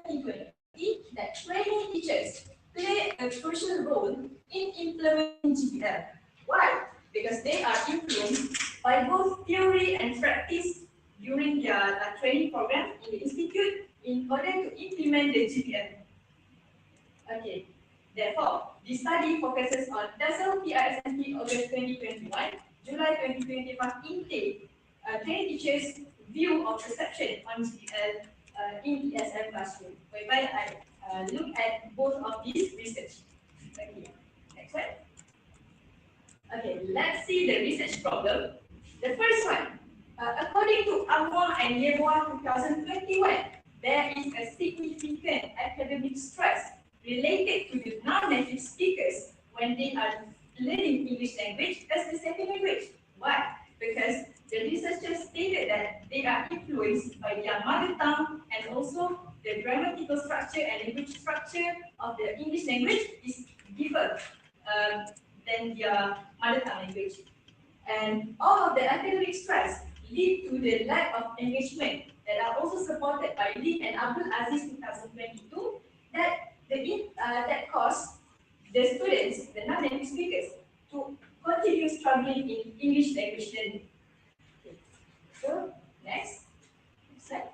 2020 that training teachers play a crucial role in implementing JBL. Why? Because they are influenced by both theory and practice during their training program in the institute in order to implement the JBL. Okay. Therefore, the study focuses on Tesl PISMP August 2021, July 2025 intake, training teachers' view of perception on JBL in ESL classroom, whereby I look at both of these research. Okay, next one. Okay, let's see the research problem. The first one, according to Amwa and Yeboah 2021, there is a significant academic stress related to the non-native speakers when they are learning English language as the second language. Why? Because the researchers stated that they are influenced by their mother tongue and also the grammatical structure and language structure of the English language is different than their mother tongue language. And all of the academic stress lead to the lack of engagement that are also supported by Lee and Abdul Aziz 2022 that caused the students, the non-native speakers, to continue struggling in English language learning. Okay. So, next slide.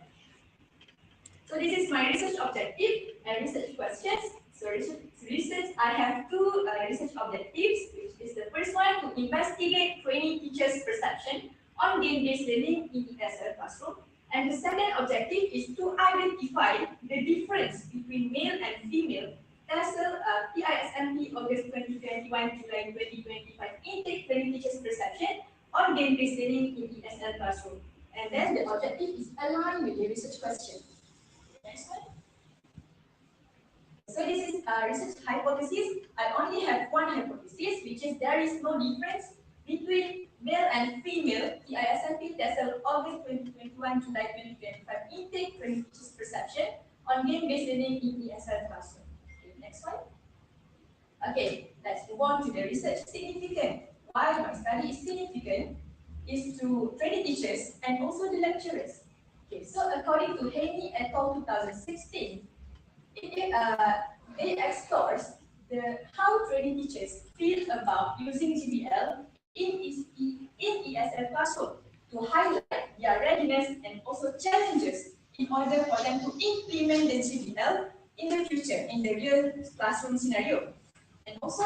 So this is my research objective and research questions. So research, I have two research objectives, which is the first one to investigate training teachers' perception on game-based learning in ESL classroom. And the second objective is to identify the difference between male and female Tesl PISMP August 2021, July 2025 intake training teachers' perception on game-based learning in ESL classroom. And then the objective is aligned with the research question. Next one. So this is a research hypothesis. I only have one hypothesis, which is there is no difference between male and female PISMP Tesl August 2021, July 2025 intake training teachers' perception on game-based learning in ESL classroom. Okay, next one. Okay, let's move on to the research. Significant. Why my study is significant is to training teachers and also the lecturers. Okay, so according to Haney et al. 2016, it explores how training teachers feel about using JBL in ESL classroom to highlight their readiness and also challenges in order for them to implement the JBL in the future in the real classroom scenario. And also,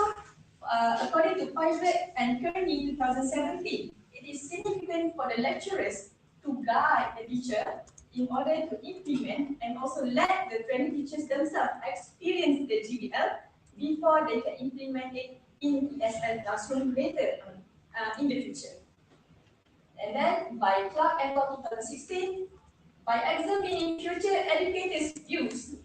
according to Pelajar and Kearney 2017, it is significant for the lecturers to guide the teacher in order to implement and also let the training teachers themselves experience the JBL before they can implement it in ESL classroom later in the future. And then by Clark et al. 2016, by examining future educators' views,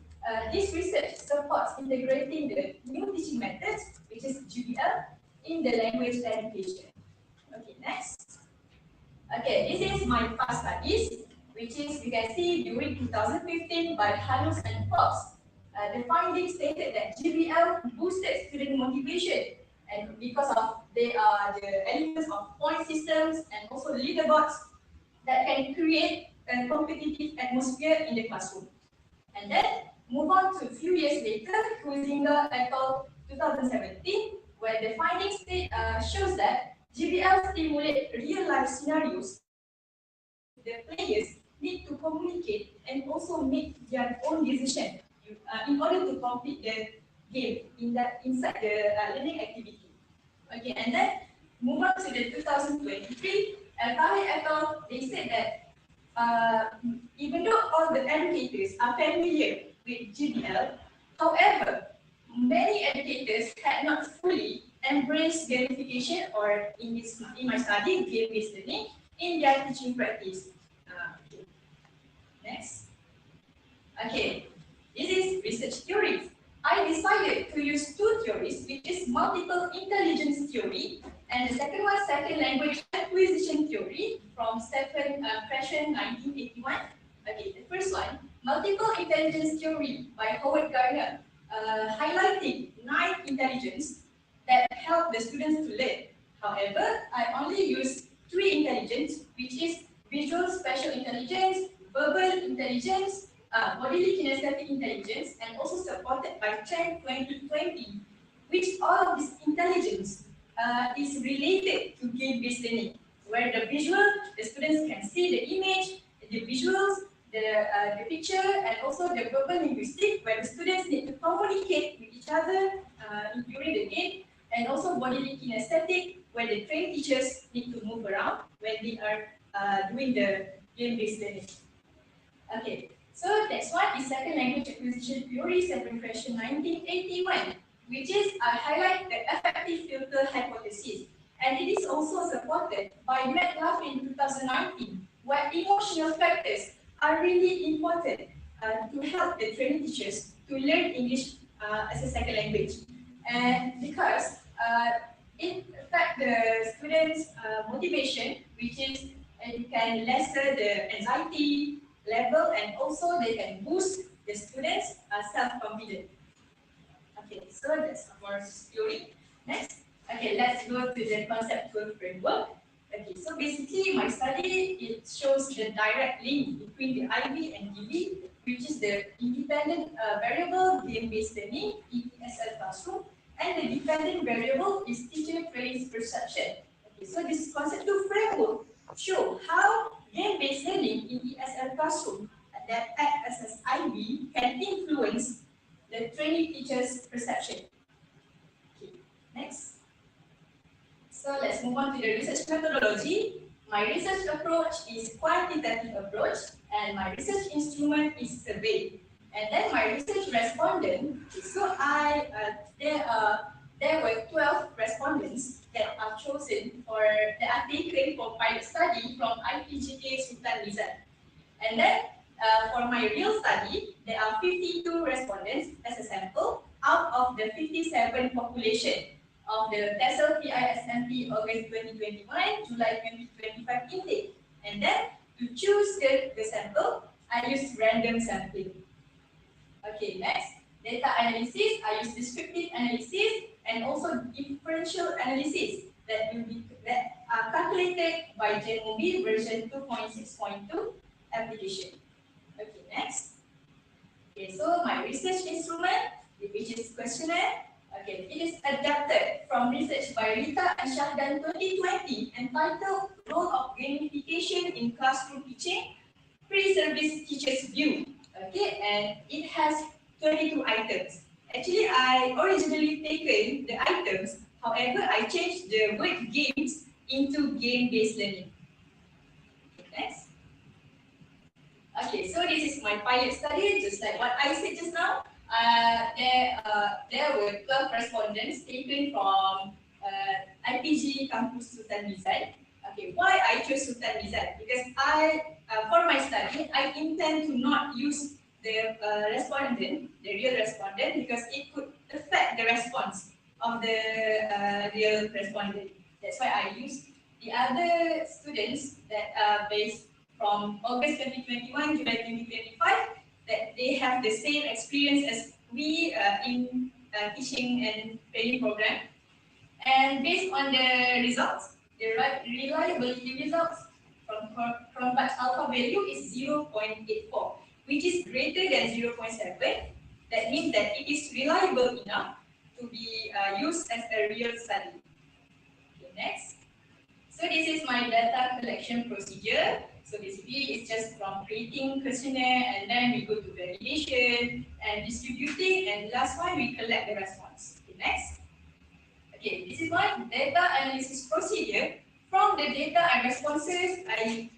this research supports integrating the new teaching methods, which is JBL, in the language education. Okay, next. Okay, this is my past studies, which is, you can see, during 2015 by Hanus and Fox. The findings stated that JBL boosted student motivation, and because of they are the elements of point systems and also leaderboards that can create a competitive atmosphere in the classroom. And then move on to a few years later, Huizinga et al. 2017, where the findings shows that JBL stimulate real-life scenarios. The players need to communicate and also make their own decision in order to complete the game inside the learning activity. Okay, and then move on to the 2023, Tarikh et al. They said that even though all the educators are familiar with JBL, however, many educators had not fully embraced gamification, or in my study, game-based learning, in their teaching practice. Okay. Next. Okay, this is research theories. I decided to use two theories, which is multiple intelligence theory, and the second one, second language acquisition theory from Stephen Krashen, 1981. Okay, the first one, multiple intelligence theory by Howard Gardner, highlighting 9 intelligence that help the students to learn. However, I only use 3 intelligence, which is visual spatial intelligence, verbal intelligence, bodily kinesthetic intelligence, and also supported by Trend 2020, which all of this intelligence is related to game-based learning, where the students can see the image, the visuals, the picture, and also the verbal linguistic, where the students need to communicate with each other during the game, and also bodily kinesthetic, where the trained teachers need to move around when they are doing the game-based learning. Okay, so next one is second language acquisition theory, separate question 1981, which is highlight the effective filter hypothesis. And it is also supported by McLaughlin in 2019, where emotional factors are really important to help the training teachers to learn English as a second language. And because it affects the students' motivation, which is you can lessen the anxiety level, and also they can boost the students' self-confidence. Okay, so that's our theory. Next, okay, let's go to the conceptual framework. Okay, so basically my study, it shows the direct link between the IB and DB, which is the independent variable game-based learning in ESL classroom, and the dependent variable is teacher training's perception. Okay, so this conceptual framework show how game-based learning in ESL classroom that act as an IB can influence the training teacher's perception. Okay, next. So let's move on to the research methodology. My research approach is quantitative approach, and my research instrument is survey. And then my research respondent, so there were 12 respondents that are chosen or that are taken for pilot study from IPGK Sultan Nizam. And then for my real study, there are 52 respondents as a sample out of the 57 population of the Tesl PISMP August 2021, July 2025 intake. And then to choose the sample, I use random sampling. Okay, next, data analysis, I use descriptive analysis and also differential analysis that are calculated by JBI version 2.6.2 application. Okay, next. Okay, so my research instrument, which is questionnaire. Okay, it is adapted from research by Rita and Shahdan 2020 entitled Role of Gamification in Classroom Teaching, Pre-Service Teacher's View. Okay, and it has 22 items. Actually, I originally taken the items, however, I changed the word games into game-based learning. Okay, next. Okay, so this is my pilot study, just like what I said just now. There were 12 respondents taken from IPG Campus Sultan Nizam. Okay, why I chose Sultan Nizam? Because for my study, I intend to not use the respondent, the real respondent, because it could affect the response of the real respondent. That's why I used the other students that are based from August 2021, July 2025, that they have the same experience as we in teaching and training program. And based on the results, the reliability results from batch alpha value is 0.84, which is greater than 0.7. That means that it is reliable enough to be used as a real study. Okay, next. So this is my data collection procedure. So basically, it's just from creating questionnaire, and then we go to validation and distributing, and last one we collect the response. Okay, next. Okay, this is my data analysis procedure. From the data and responses, I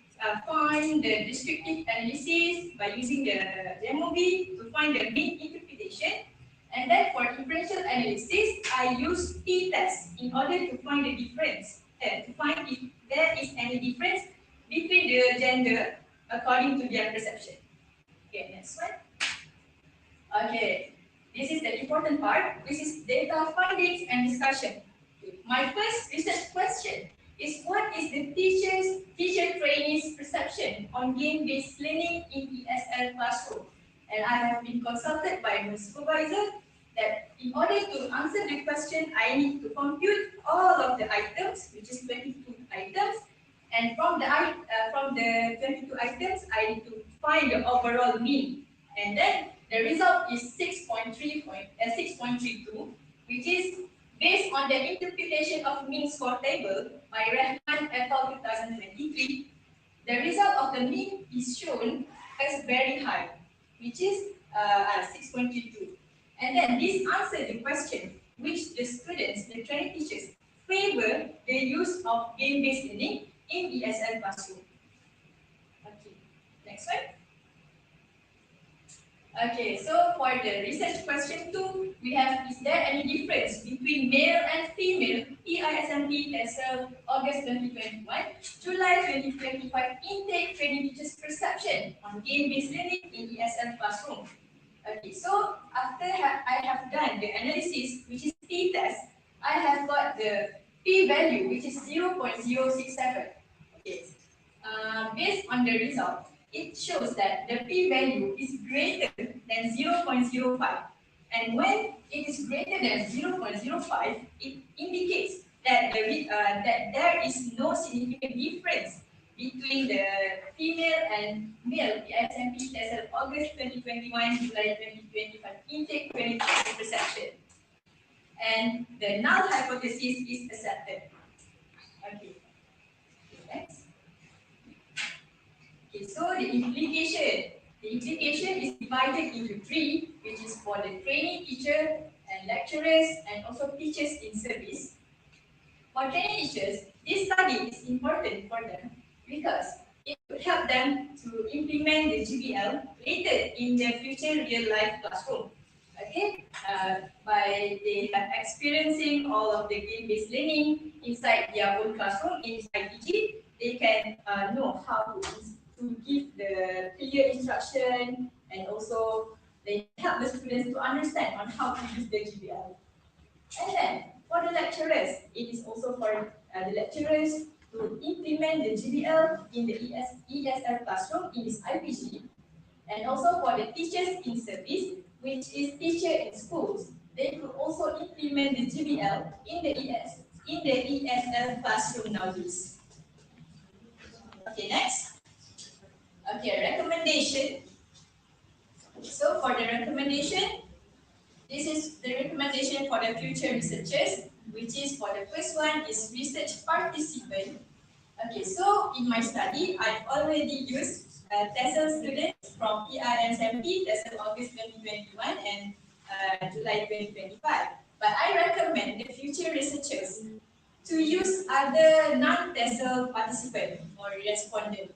find the descriptive analysis by using the MOV to find the mean interpretation. And then for differential analysis, I use t-test in order to find the difference, to find if there is any difference between the gender according to their perception. Okay, next one. Okay, this is the important part. This is data findings and discussion. My first research question is, what is the teacher trainee's perception on game-based learning in ESL classroom? And I have been consulted by my supervisor that in order to answer the question, I need to compute all of the items, which is 22 items. And from the 22 items, I need to find the overall mean. And then the result is 6.32, which is based on the interpretation of mean score table by Rahman et al. 2023. The result of the mean is shown as very high, which is 6.32. And then this answers the question which the students, the training teachers, favor the use of game-based learning in ESL classroom. Okay, next one. Okay, so for the research question 2, we have, is there any difference between male and female PISMP Tesl August 2021, July 2025 intake training teachers perception on game-based learning in ESL classroom? Okay, so after I have done the analysis, which is t-test, I have got the p-value, which is 0.067. Okay, based on the result, it shows that the p-value is greater than 0.05. And when it is greater than 0.05, it indicates that, that there is no significant difference between the female and male PISMP test of August 2021, July 2025 intake 2020 perception. And the null hypothesis is accepted. Okay, next. Okay, so the implication. The implication is divided into three, which is for the training teacher and lecturers and also teachers in service. For training teachers, this study is important for them because it could help them to implement the GBL later in their future real-life classroom. Okay, by they have experiencing all of the game-based learning inside their own classroom in IPG, they can know how to give the clear instruction and also they help the students to understand on how to use the GBL. And then for the lecturers, it is also for the lecturers to implement the GBL in the ESL classroom in this IPG. And also for the teachers in service, which is teacher in schools, they could also implement the GBL in the ESL classroom nowadays. Okay, next. Okay, recommendation. So for the recommendation, this is the recommendation for the future researchers, which is for the first one is research participant. Okay, so in my study, I've already used Tesl students from PISMP, Tesl August 2021 and July 2025. But I recommend the future researchers to use other non-Tesl participant or respondent.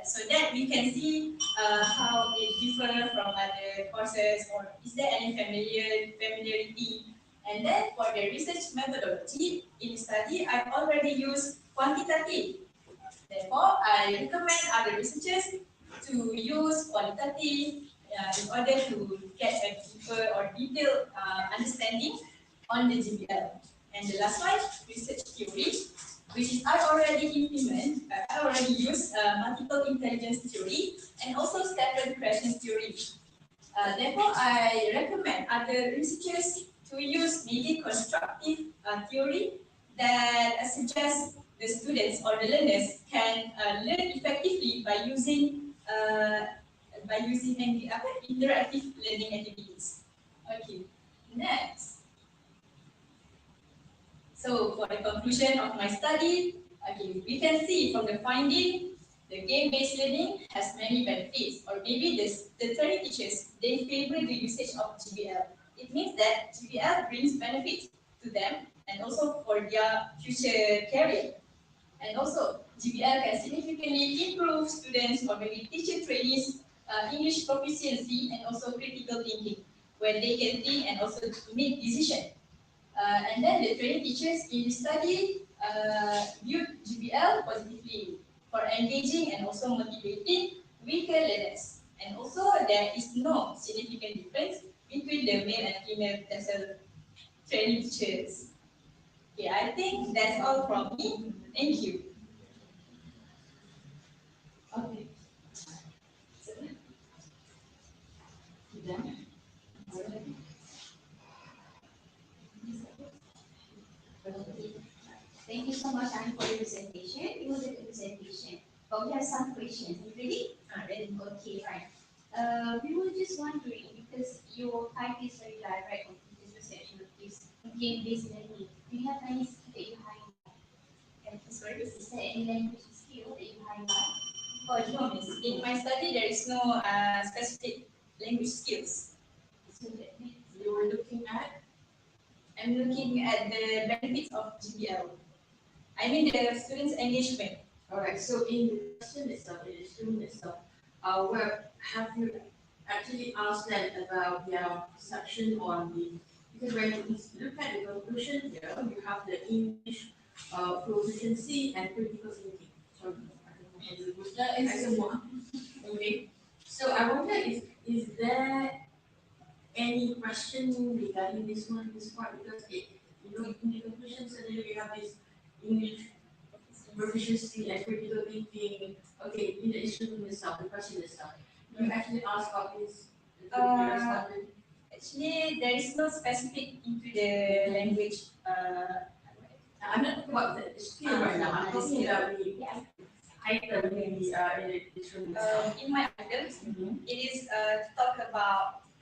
So that we can see how it differs from other courses or is there any familiarity. And then for the research methodology in study, I've already used quantitative. Therefore, I recommend other researchers to use qualitative in order to get a deeper or detailed understanding on the GBL. And the last one, research theory, which is I already use multiple intelligence theory and also stepper questions theory. Therefore, I recommend other researchers to use maybe constructive theory that suggests the students or the learners can learn effectively by using interactive learning activities. Okay, next. So for the conclusion of my study, okay, we can see from the finding, the game-based learning has many benefits, or maybe the training teachers, they favor the usage of GBL. It means that GBL brings benefits to them and also for their future career. And also, GBL can significantly improve students or maybe teacher trainees English proficiency and also critical thinking, where they can think and also make decisions. And then the training teachers in the study viewed GBL positively for engaging and also motivating weaker learners. And also there is no significant difference between the male and female Tesl training teachers. Okay, I think that's all from me. Thank you. Okay. So, you done? Thank you so much, Annie, for your presentation. It was a good presentation. But we have some questions. You ready? Ready. Okay, fine. We were just wondering because your type is very direct on this research of this game-based learning. Do you have any skill that you highlight? And sorry, Is there any language skill that you highlight? oh no, miss. In my study, there is no specific language skills. So that means You were looking at? I'm looking at the benefits of GBL. I mean the students' engagement. Alright, so in the question itself, in the student itself, have you actually asked them about their perception on because when you look at the conclusion here, you have the English proficiency and critical thinking. Sorry, I don't know how to do that. It's semua. Okay, so I wonder is there any question regarding this part, because in the conclusion suddenly we have this English proficiency and critical thinking. Okay, in the instrument itself, the question itself, you actually ask about this. Actually, there is no specific into the language. I'm not talking about the skill right now. I'm talking about the item in the instrument itself. In my items, Mhm. it is to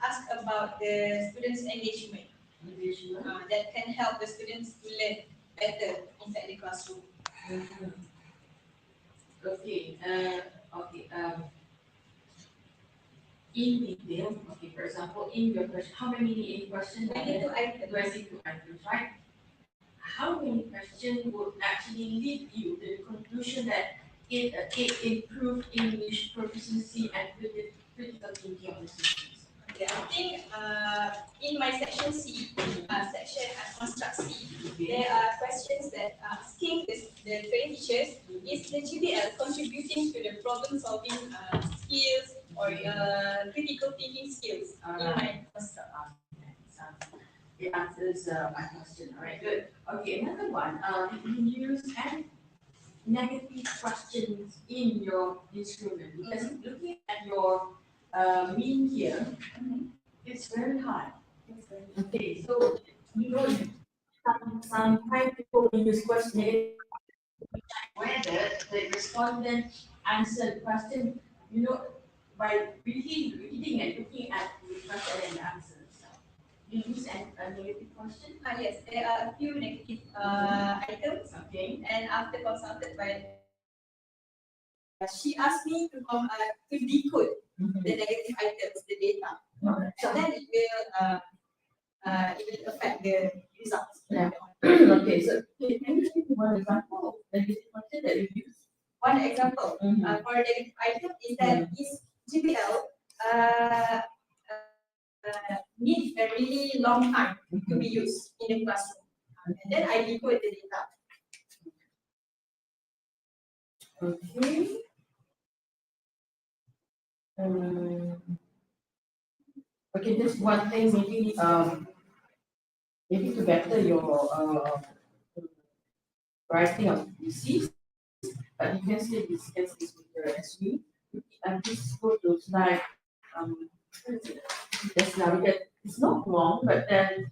ask about the students' engagement Engagement. that can help the students to learn better inside the classroom. Mhm. Okay. Okay. In detail. Okay. For example, in your question, how many questions? 22 items. 22 items, right? How many questions would actually lead you to the conclusion that it improved English proficiency and critical thinking of the students? Okay, I think in my section C, section construct C, there are questions that are asking the training teachers, is the GBL contributing to the problem solving skills or critical thinking skills in my construct? It answers my question. All right, good. Okay, another one. You can use negative questions in your instrument because looking at your mean here, it's very high. Okay, so sometimes people will use question whether the respondent answered the question, by reading and looking at the question and the answer. You use a negative question? Yes, there are a few negative items, Okay. and after consulted by she asked me to decode the negative items, the data, and then it will affect the results. Yeah. Okay, so can you give me one example of negative question that you use? One example for a negative item is that is GBL needs a really long time to be used in the classroom. And then I decode the data. Okay. Okay, just one thing, maybe to better your writing of thesis, but you can still discuss this with your SU. And this go to slide just now, because it's not wrong, but then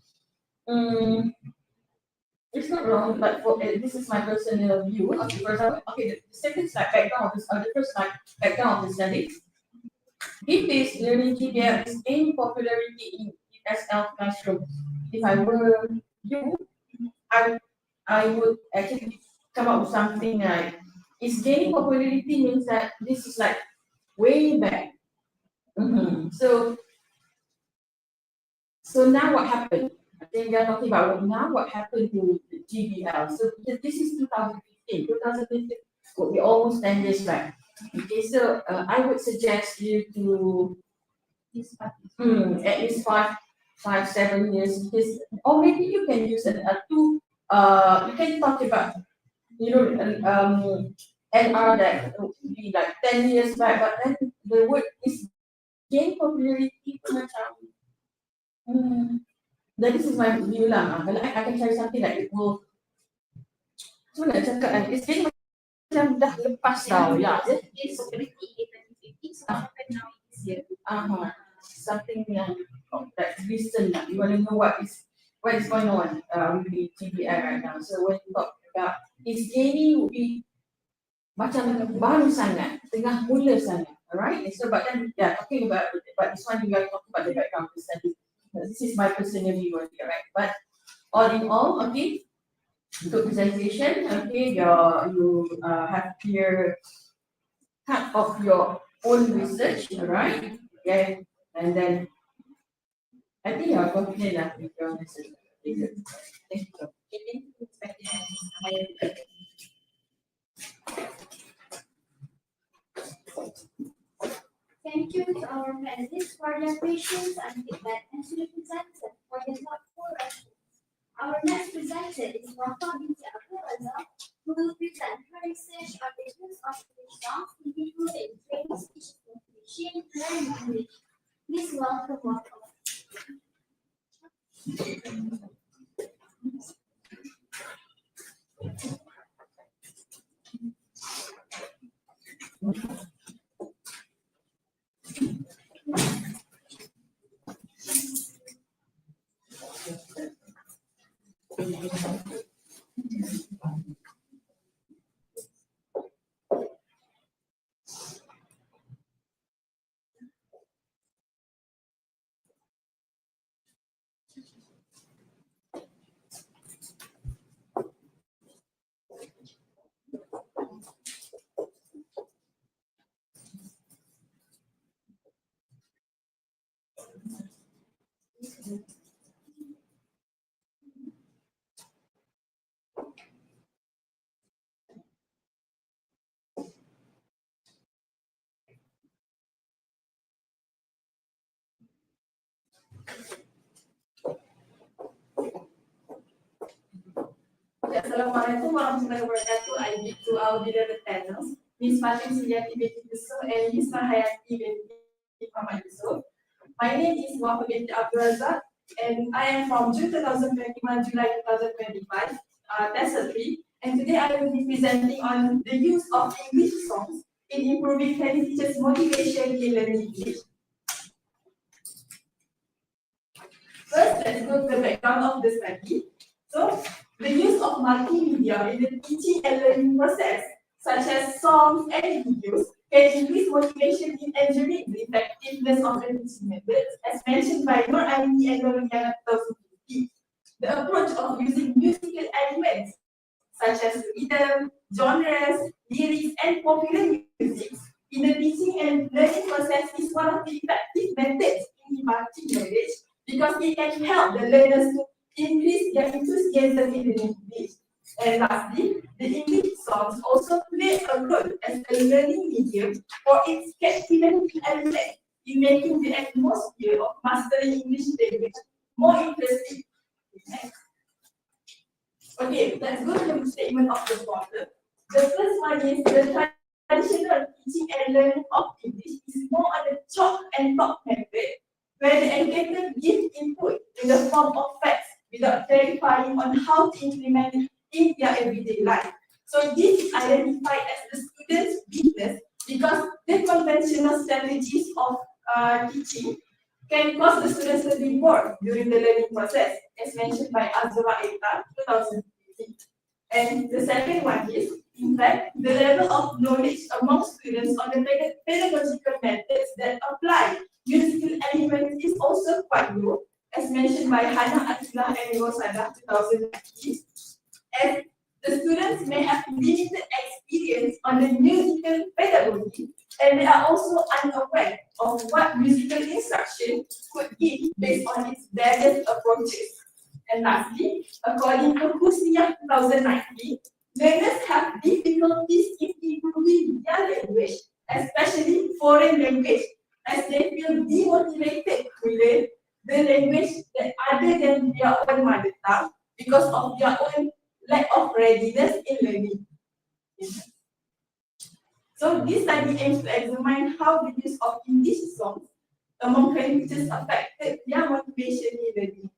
it's not wrong, but for this is my personal view. Okay, for example, the second slide background of this, the first slide background of the study. Game-based learning GBL is gaining popularity in ESL classrooms. If I were you, I would actually come up with something like, it's gaining popularity means that this is like way back. So now what happened? I think we are talking about what happened to the GBL. So this is 2015. 2015 will be almost 10 years back. Okay, so I would suggest you to at least 7 years, because, or maybe you can use a two. You can talk about NR that would be like 10 years back, but then the word is gain popularity macam. Then this is my view lah. Kalau I can try something like it will. So nak cakap kan, it's gain macam dah lepas tau. Yeah, it's already 2050, so now it's here. Something yang that's recent lah. You want to know what is going on with the GBI right now. So when you talk about it's gaining, would be macam baru sangat, tengah mula sangat. Alright, so but then talking about this one we are talking about the background of the study. This is my personal view on it, right? But all in all, okay, good presentation, okay, you have clear cut of your own research, alright? Yeah, and then I think you are confident with your research. Thank you. Thank you to our panelists for their patience and feedback and to the presenter for the thoughtful response. Our next presenter is Rafa binti Abdul Razak, who will present her research on the use of English songs in improving training speech recognition learning English. Please welcome Rafa. Assalamualaikum warahmatullahi wabarakatuh. I give to our beloved panels, Ms. Fatim Siliati binti Yusuf and Ms. Mahayati binti Muhammad Yusuf. My name is Wafa binti Abdul Razak and I am from June 2021, July 2025, Tesl 3. And today I will be presenting on the use of English songs in improving training teachers' motivation in learning English. First, let's go to the background of the study. So, the use of multimedia in the teaching and learning process, such as songs and videos, can increase motivation in ensuring the effectiveness of the teaching methods, as mentioned by Nur Aini and Noriana 2015. The approach of using musical elements, such as rhythm, genres, lyrics, and popular music in the teaching and learning process is one of the effective methods in imparting knowledge because it can help the learners to increase their enthusiasm in learning English. And lastly, the English songs also play a role as a learning medium for its captivating element in making the atmosphere of mastering English language more interesting. Next. Okay, let's go to the statement of the problem. The first one is the traditional teaching and learning of English is more on the chalk and talk method, where the educator gives input in the form of facts without clarifying on how to implement it in their everyday life. So this is identified as the student's weakness because the conventional strategies of teaching can cause the students to be bored during the learning process, as mentioned by Azura Eta 2015. And the second one is, in fact, the level of knowledge among students on the pedagogical methods that apply musical elements is also quite low, as mentioned by Hannah Atila and Rosada 2019. And the students may have limited experience on the musical pedagogy, and they are also unaware of what musical instruction could give based on its various approaches. And lastly, according to Husniyah 2019, learners have difficulties in improving their language, especially foreign language, as they feel demotivated to learn the language that other than their own mother tongue because of their own lack of readiness in learning. So this study aims to examine how the use of English songs among training teachers affected their motivation in learning English.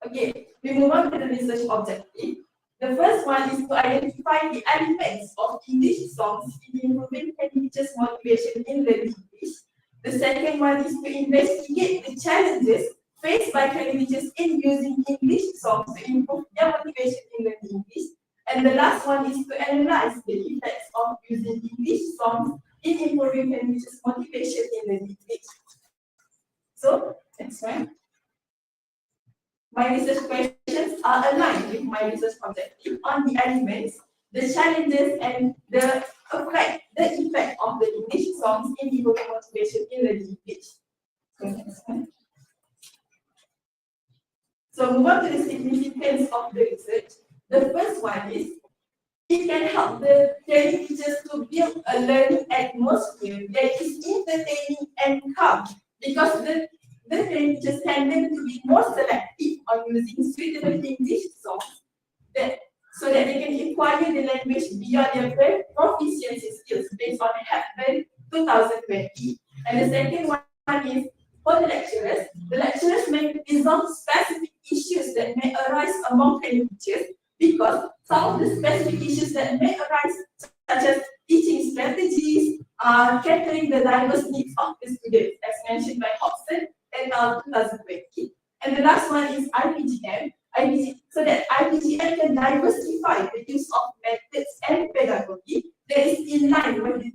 Okay, we move on to the research objective. The first one is to identify the elements of English songs in improving training teachers' motivation in learning English. The second one is to investigate the challenges faced by training teachers in using English songs to improve their motivation in learning English. And the last one is to analyze the effects of using English songs in improving language's motivation in the language. So, next one. My research questions are aligned with my research objective on the elements, the challenges, and the effect of the English songs in improving motivation in the language. So, next one. So move on to the significance of the research. The first one is it can help the training teachers to build a learning atmosphere that is entertaining and calm, because the training teachers can learn to be more selective on using suitable English songs so that they can acquire the language beyond their proficiency skills based on Hepburn 2020. And the second one is for the lecturers may resolve specific issues that may arise among training teachers, because some of the specific issues that may arise, such as teaching strategies, catering the diverse needs of the students, as mentioned by Hobson and 2020. And the last one is IPGM, so that IPGM can diversify the use of methods and pedagogy that is in line with the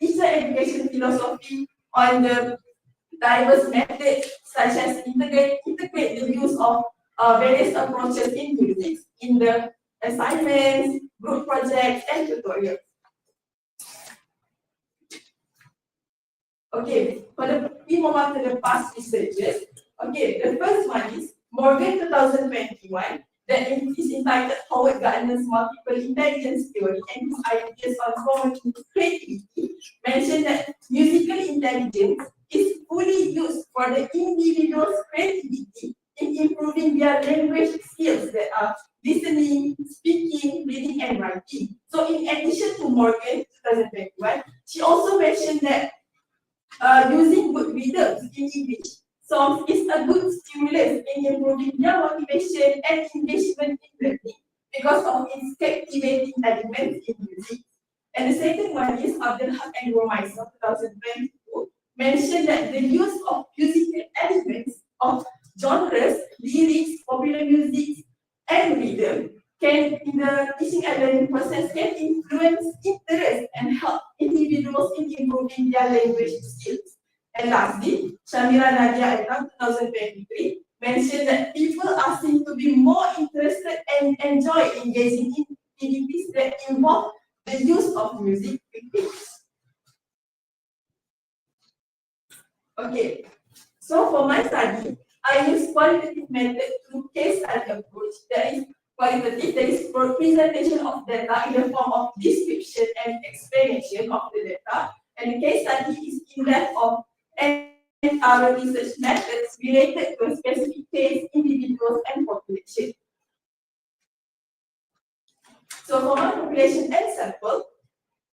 teacher education philosophy on the diverse methods, such as integrate the use of various approaches in music in the assignments, group projects, and tutorials. Okay, we move on to the past researches. Okay, the first one is Morgan 2021, that is entitled Howard Gardner's Multiple Intelligence Theory and his ideas on cognitive creativity, mentioned that musical intelligence is fully used for the individual's creativity in improving their language skills, that are listening, speaking, reading, and writing. So in addition to Morgan 2021, she also mentioned that using good rhythms in English songs is a good stimulus in improving their motivation and engagement in learning because of its captivating elements in music. And the second one is Abdelhak and Romaiso 2022, mentioned that the use of musical elements of genres, lyrics, popular music, and rhythm can, in the teaching and learning process, can influence interest and help individuals in improving their language skills. And lastly, Shamira Nadia Alam 2023 mentioned that people are seen to be more interested and enjoy engaging in activities that involve the use of music with lyrics. Okay, so for my study, I use qualitative method through case study approach. That is qualitative, that is presentation of data in the form of description and explanation of the data. And the case study is in depth of and our research methods related to a specific case, individuals, and population. So for my population and sample,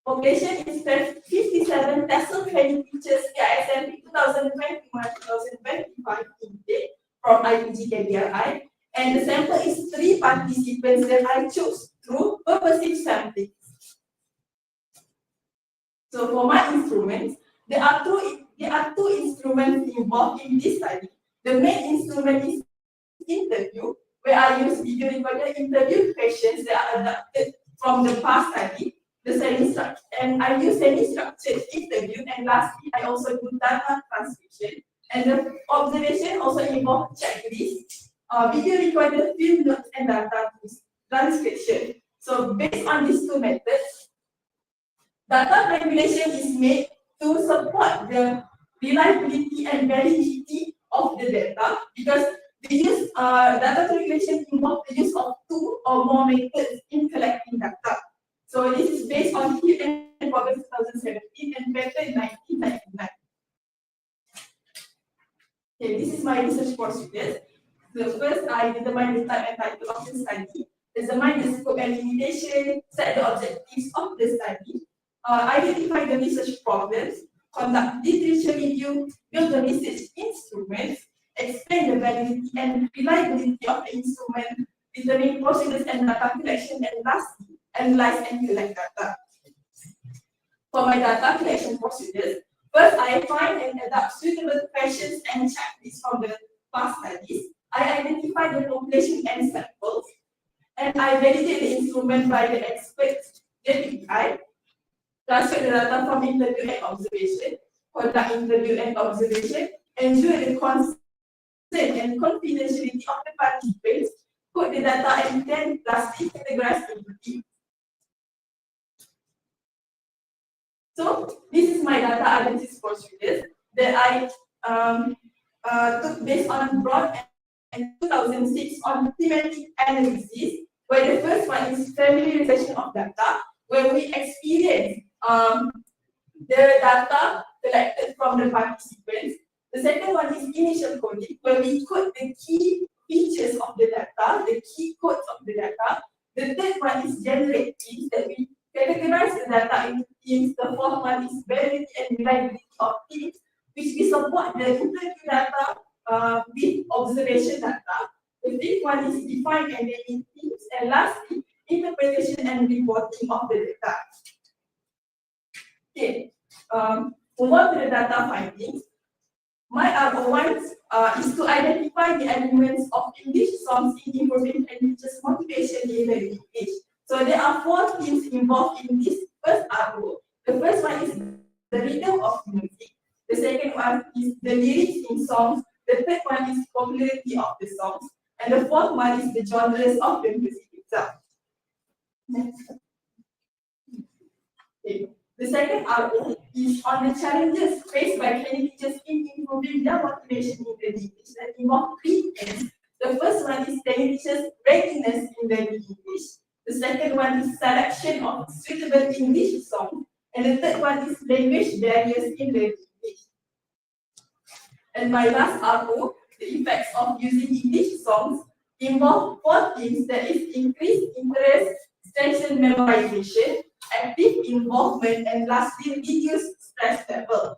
population is 57 Tesl training teachers PISMP 2021-2025 intake from IPG KBRI, and the sample is 3 participants that I chose through purposive sampling. So for my instruments, there are two instruments involved in this study. The main instrument is interview, where I use video recorded interview questions that are adapted from the past study. And I use semi-structured interview, and lastly, I also do data transcription. And the observation also involves checklists, video recorded field notes, and data transcription. So based on these two methods, data manipulation is made to support the reliability and validity of the data, because the use data manipulation involves the use of 2 or more methods in collecting data. So this is based on Hill and Roberts 2017 and Better in 1999. Okay, this is my research procedures. So first, I determine the type and title of the study, determine the scope and limitation, set the objectives of the study, identify the research problems, conduct literature review, build the research instruments, explain the validity and reliability of the instrument, determine procedures and data collection, and lastly, analyze and collect data. For my data collection procedures, first I find and adapt suitable questions and checklists from the past studies. I identify the population and samples. and I validate the instrument by the expert JBI, transfer the data from interview and observation, conduct interview and observation, ensure the consent and confidentiality of the participants, put the data and then lastly categorize into teams. So this is my data analysis procedures that I took based on broad and 2006 on thematic analysis, where the first one is familiarization of data, where we experience the data collected from the participants. The second one is initial coding, where we code the key features of the data, the key codes of the data. The third one is generate teams, that we categorize the data into teams. The fourth one is validity and reliability of teams, which we support the interview data with observation data. The fifth one is define and naming teams, and lastly, interpretation and reporting of the data. Okay, move on to the data findings. My RO1 is to identify the elements of English songs in improving and teachers' motivation in the English. So there are 4 themes involved in this first RO. The first one is the rhythm of music. The second one is the lyrics in songs. The third one is popularity of the songs. And the fourth one is the genres of the music itself. Next. Okay. The second RO is on the challenges faced by training teachers in improving their motivation in the English, that involve 3 things. The first one is training teachers' readiness in the English. The second one is selection of suitable English songs. And the third one is language barriers in the English. And my last RO, the effects of using English songs, involve 4 things, that is increased interest, strengthen memorization, active involvement, and lastly, reduce stress level.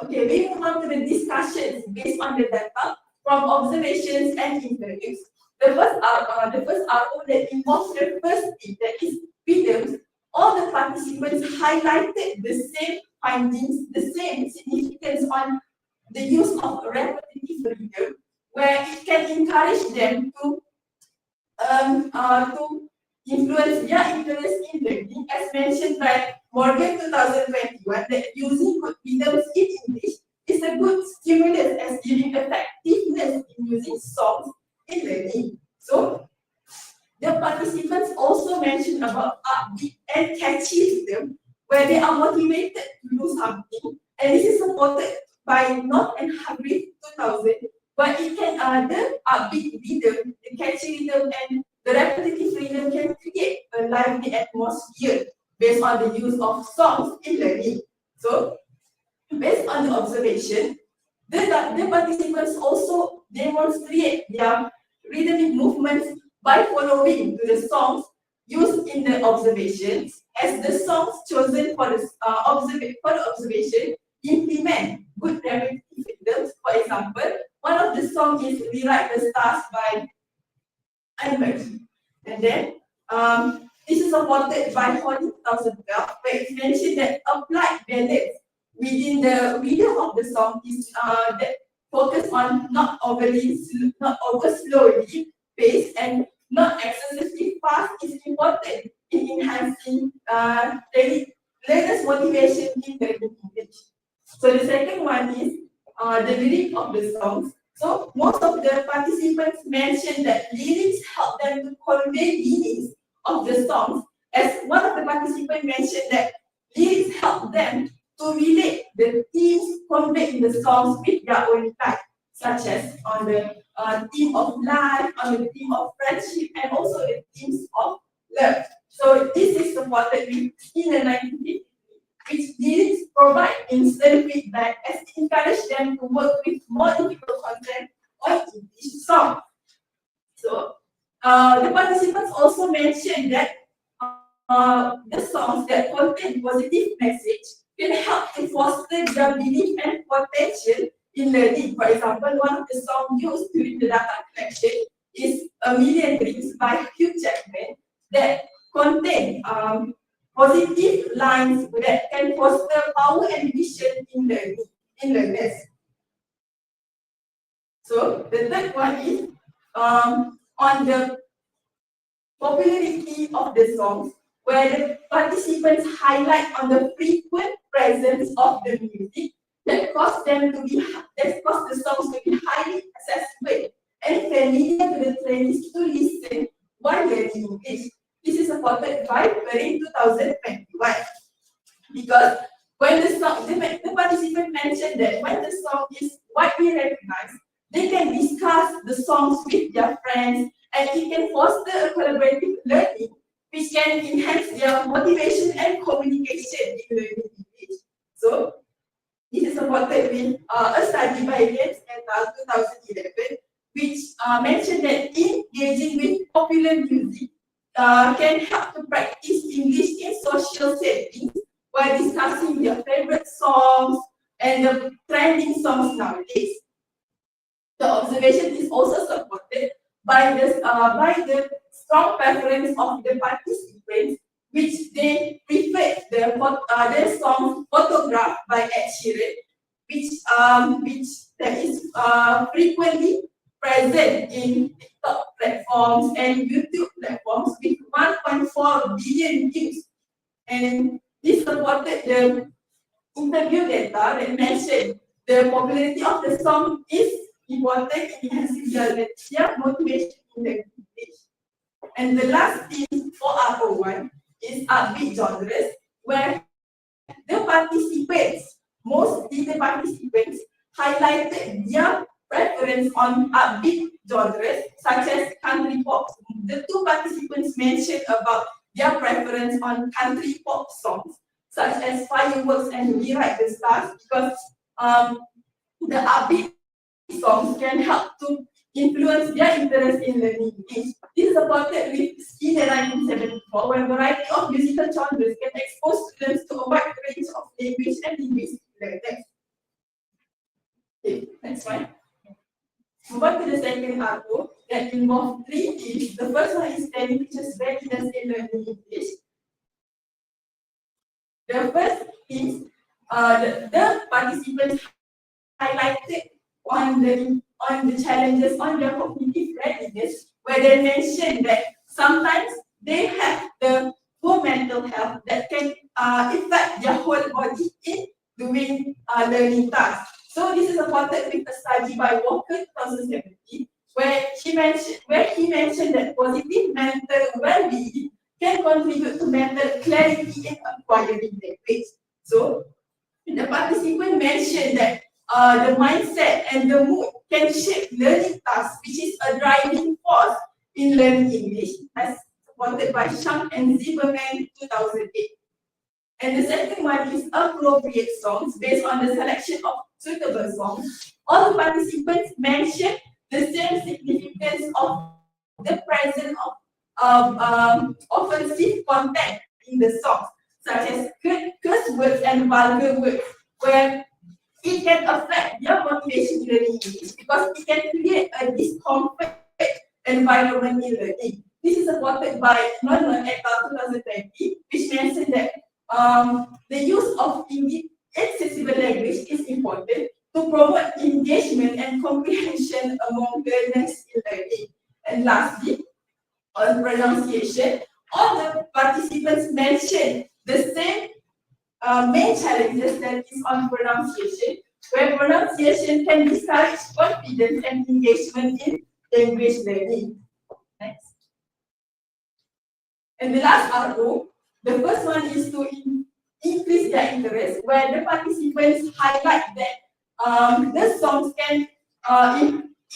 Okay, we move on to the discussions based on the data from observations and interviews. The first RO that involves the first thing, that is rhythms. All the participants highlighted the same findings, the same significance on the use of repetitive rhythm, where it can encourage them to influence their interest in learning, as mentioned by Morgan 2021, that using good rhythms in English is a good stimulus as giving effectiveness in using songs in learning. So, the participants also mentioned about upbeat and catchy rhythm, where they are motivated to do something, and this is supported by North and Hybrid 2000, where it can the upbeat rhythm, the catchy rhythm, and the repetitive rhythm can create a lively atmosphere based on the use of songs in learning. So, based on the observation, the participants also demonstrate their rhythmic movements by following to the songs used in the observations, as the songs chosen for the observation implement good repetitive rhythms. For example, one of the songs is "Rewrite the Stars" by Ambilan. And then this is supported by Holly 2012, where it's mentioned that applied balance within the rhythm of the song is that focus on not over slowly paced and not excessively fast is important in enhancing learners' motivation in learning English. So the second one is the lyric of the songs. So most of the participants mentioned that lyrics help them to convey meanings of the songs. As one of the participants mentioned that lyrics help them to relate the themes conveyed in the songs with their own life, such as on the theme of life, on the theme of friendship, and also the themes of love. So this is supported with in the 1950s, which lyrics provide instant feedback as it encourages them to work with more difficult content on English songs. So the participants also mentioned that the songs that contain positive message can help to foster their belief and potential in learning. For example, one of the songs used during the data collection is "A Million Dreams" by Hugh Jackman, that contain positive lines that can foster power and vision in learners. So the third one is on the popularity of the songs, where the participants highlight on the frequent presence of the music that cause the songs to be highly accessible and familiar to the trainees to listen while learning English. This is supported by Tarikh 2021. Because when the participant mentioned that when the song is widely recognized, they can discuss the songs with their friends and it can foster a collaborative learning which can enhance their motivation and communication in learning English. So, this is supported with a study by Yates et al. 2011, which mentioned that engaging with popular music can help to practice English in social settings while discussing their favorite songs and the trending songs nowadays. The observation is also supported by the strong preference of the participants, which they prefer their song photographed by Ed Sheeran, which that is frequently present in TikTok platforms and YouTube platforms with 1.4 billion views. And this supported the interview data that mentioned the popularity of the song is important in enhancing their motivation in the English. And the last thing for R01 is upbeat genres, where mostly the participants highlighted their preference on upbeat genres such as country pop. The two participants mentioned about their preference on country pop songs such as Fireworks and Rewrite the Stars, because the upbeat songs can help to influence their interest in learning English. This is supported with Skinner 1974, where a variety of musical genres can expose students to a wide range of language and linguistic learning. Okay, next one. Move on to the second article that involves 3 themes. The first one is training teachers' readiness in learning English. The first is the participants highlighted on the challenges on their cognitive readiness, where they mentioned that sometimes they have the poor mental health that can affect their whole body in doing learning tasks. So this is supported with a study by Walker 2017, where he mentioned that positive mental well-being can contribute to mental clarity in acquiring language. So the participant mentioned that the mindset and the mood can shape learning tasks, which is a driving force in learning English, as supported by Shang and Zimmerman 2008. And the second one is appropriate songs based on the selection of suitable songs. All the participants mentioned the same significance of the presence of offensive content in the songs, such as curse words and vulgar words, where it can affect their motivation in learning English because it can create a discomfort environment in learning. This is supported by Norman et al. 2020, which mentioned that the use of accessible language is important to promote engagement and comprehension among learners in learning. And lastly, on pronunciation, all the participants mentioned the same main challenges that is on pronunciation, where pronunciation can discourage confidence and engagement in language learning. Next. And the last arrow, the first one is to increase their interest, where the participants highlight that the songs can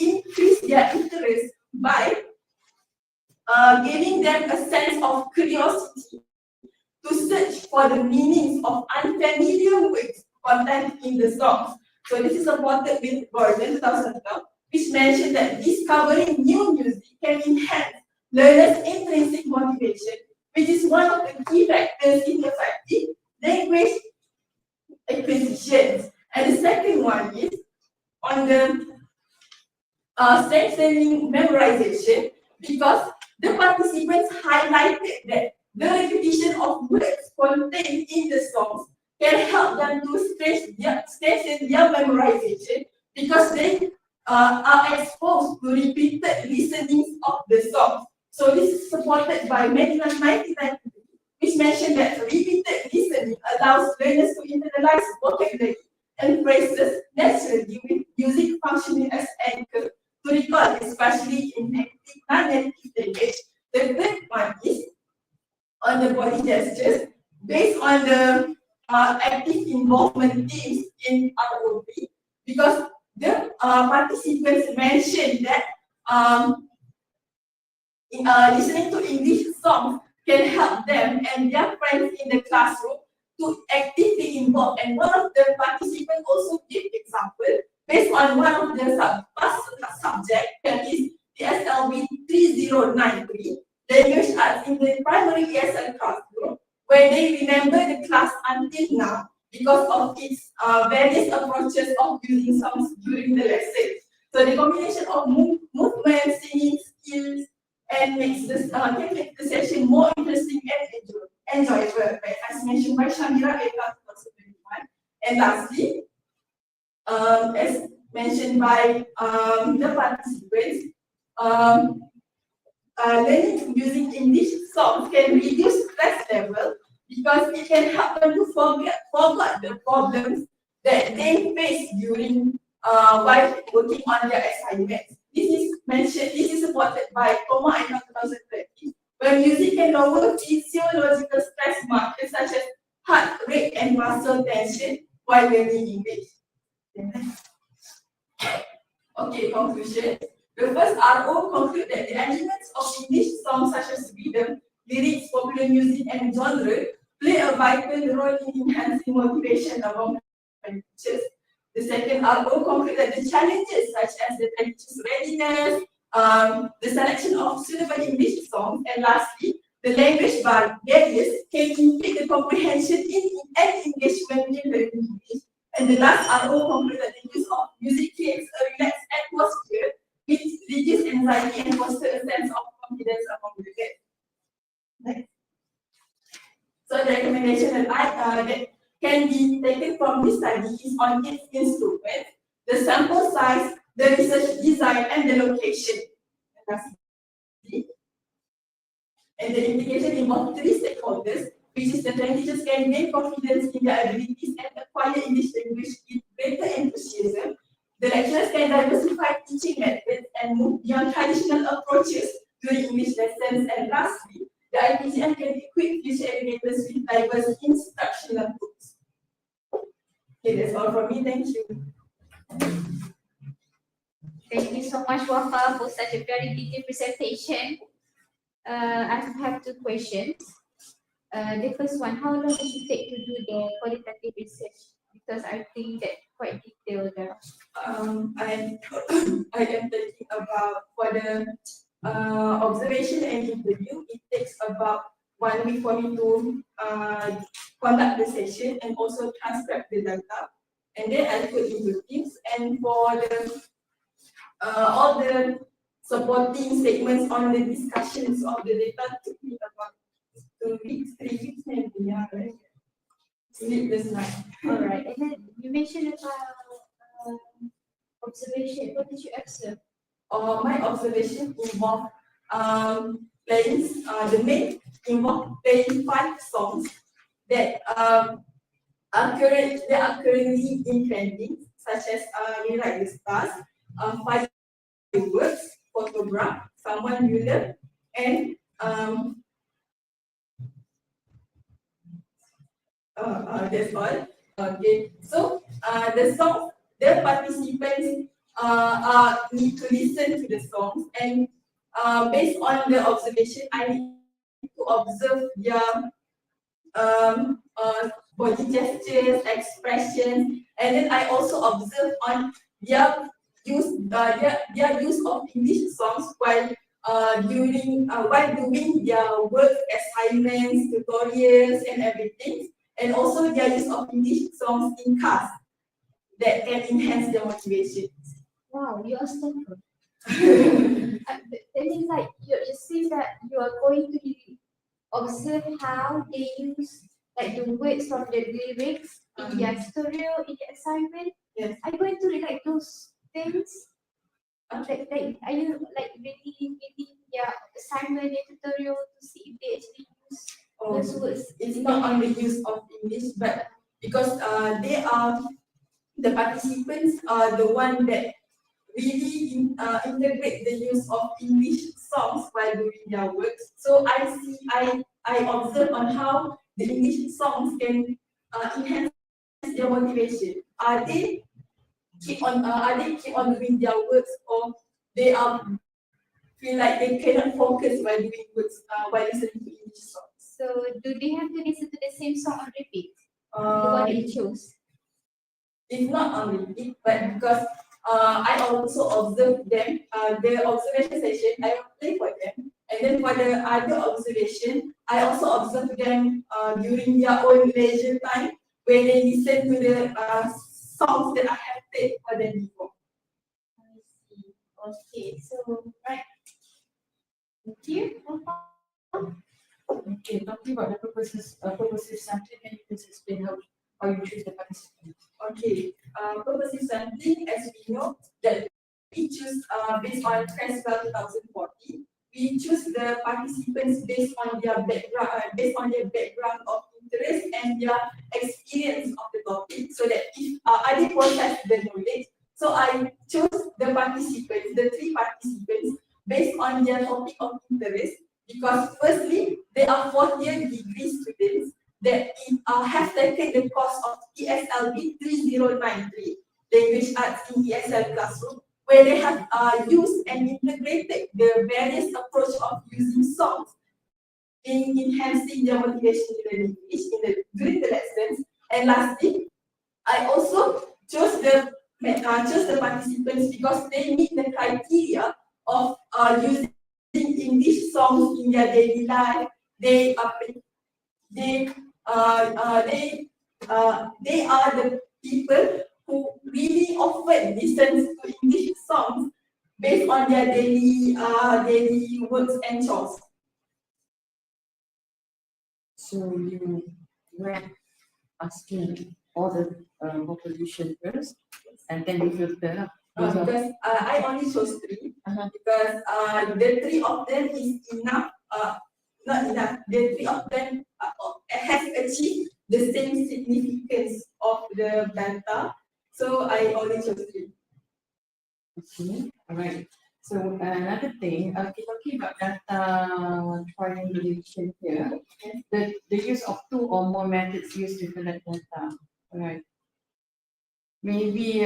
increase their interest by giving them a sense of curiosity to search for the meanings of unfamiliar words content in the songs. So this is supported with Gordon 2012, which mentioned that discovering new music can enhance learners' intrinsic motivation, which is one of the key factors in effective language acquisitions. And the second one is on the strengthening memorization, because the participants highlighted that the repetition of words contained in the songs can help them to strengthen their memorization, because they are exposed to repeated listenings of the songs. So this is supported by Medina 1993, which mentioned that repeated listening allows learners to internalize vocabulary and phrases naturally with music functioning as anchor to recall, especially in active non-native language. The third one is on the body gestures based on the active involvement themes in ROP, because the participants mentioned that listening to English songs can help them and their friends in the classroom to actively involve. And one of the participants also gave example based on one of the subject, that is the SLB 3093, language arts in the primary ESL classroom, where they remember the class until now because of its various approaches of using songs during the lesson. So the combination of movement, singing skills, and makes this can make the session more interesting and enjoyable, as mentioned by Shamira in 2021. And lastly, as mentioned by the participants, learning using English songs can reduce stress level because it can help them to forget the problems that they face during while working on their assignments. This is mentioned. This is supported by Toma and 2030, where music can lower physiological stress markers such as heart rate and muscle tension while learning English. Okay, conclusion. The first RO conclude that the elements of English songs such as rhythm, lyrics, popular music, and genre play a vital role in enhancing motivation among teachers. The second RO conclude that the challenges such as the teacher's readiness, the selection of suitable English songs, and lastly, the language barriers can impede the comprehension and engagement in learning English. And the last RO conclude that the use of music creates a relaxed atmosphere which reduces anxiety and fosters a sense of confidence among the kids. Next. So the recommendation that can be taken from this study is on its instrument, the sample size, the research design, and the location. And the implication involves three stakeholders, which is the teachers can gain confidence in their abilities and acquire English language with greater enthusiasm. The lecturers can diversify teaching methods and move beyond traditional approaches during English lessons. And lastly, the IPCM can equip future educators with diverse instructional tools. Okay, that's all from me. Thank you. Thank you so much, Wafa, for such a very detailed presentation. I have two questions. The first one, how long does it take to do the qualitative research? Because I think that quite detailed there. I am thinking about for the observation and interview, it takes about 1 week for me to conduct the session and also transcribe the data, and then I put into Teams. And for the all the supporting statements on the discussions of the data took me about 2 weeks, 3 weeks maybe. Yeah, right. Sleepless night. All right. And then you mentioned about observation. What did you observe? My observation involved playing the main involved playing 5 songs that are currently in trending, such as We Like the Stars, Fireworks, Photograph, Someone You Love, and that's all. Okay, so the songs, the participants need to listen to the songs, and based on the observation, I need to observe their body gestures, expressions, and then I also observe on their their use of English songs while doing their work assignments, tutorials, and everything, and also their use of English songs in class that can enhance their motivation. Wow, you are so good. That means like you see that you are going to observe how they use like the words from the lyrics in their tutorial, in the assignment. Yes. Are you going to like those things Like, are you like reading their assignment, their tutorial to see if they actually use those words? It's not on the use of English, but because they are the participants are the one that really integrate the use of English songs while doing their works. So I observe on how the English songs can enhance their motivation. Are they keep on doing their works, or they feel like they cannot focus while doing works while listening to English songs? So do they have to listen to the same song on repeat? The one Uh, that you chose? it's not on repeat, but because I also observe them, the observation session, I play for them. And then for the other observation, I also observe them during their own leisure time when they listen to the songs that I have played for them before. I see. Okay, so right. Thank you. Okay, talking about the purposive sampling, can you please explain how you choose the participants? Okay, purposive sampling, as we know, that we choose based on Tesl 2014. We choose the participants based on their background of interest and their experience of the topic, so that if they process the knowledge. So I chose the participants, the 3 participants, based on their topic of interest, because firstly, they are 4th-year degree students that have taken the course of ESLB 3093, Language Arts in ESL Classroom, where they have used and integrated the various approach of using songs in enhancing their motivation to learn English during the lessons. And lastly, I also chose the participants because they meet the criteria of using English songs in their daily life. They are the people who really often listen to English songs based on their daily works and chores. So you went asking all the population first, and then you filter. Because I only chose 3 because the 3 of them is enough. Not enough. The 3 of them has achieved the same significance of the data. So I only chose 3. Okay, all right. So another thing, talking about data triangulation here, the use of 2 or more methods used to collect data. All right. Maybe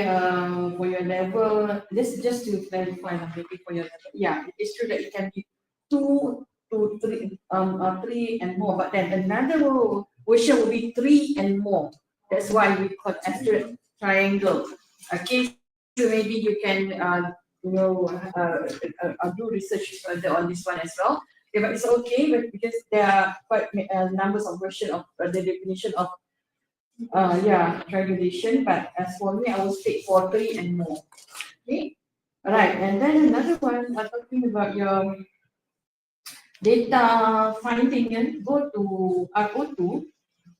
for your level, this is just to clarify, maybe for your level. Yeah, it's true that it can be 2 to 3, 3 and more, but then another version will be 3 and more. That's why we call asterisk triangle. Okay, so maybe you can do research further on this one as well. Okay, but it's okay, but because there are quite numbers of version of the definition of triangulation, but as for me, I will stick for 3 and more. Okay, all right, and then another one, talking about your data finding, and go to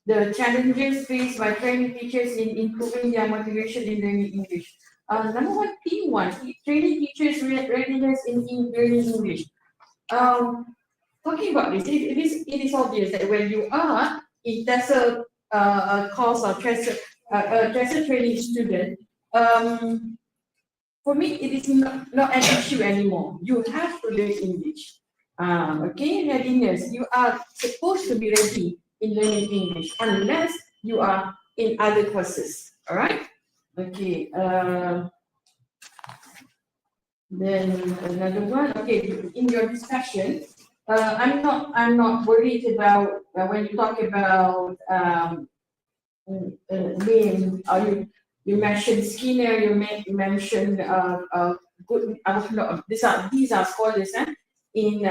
the challenges faced by training teachers in improving their motivation in learning English. Number 1, theme 1, training teachers readiness in learning English. Talking about this, it is obvious that when you are in Tesl course or Tesl training student, for me it is not an issue anymore. You have to learn English. Okay, readiness. You are supposed to be ready in learning English unless you are in other courses. All right. Okay. Then another one. Okay, in your discussion, I'm not worried about when you talk about name. You mentioned Skinner. You mentioned good. No, these are scholars in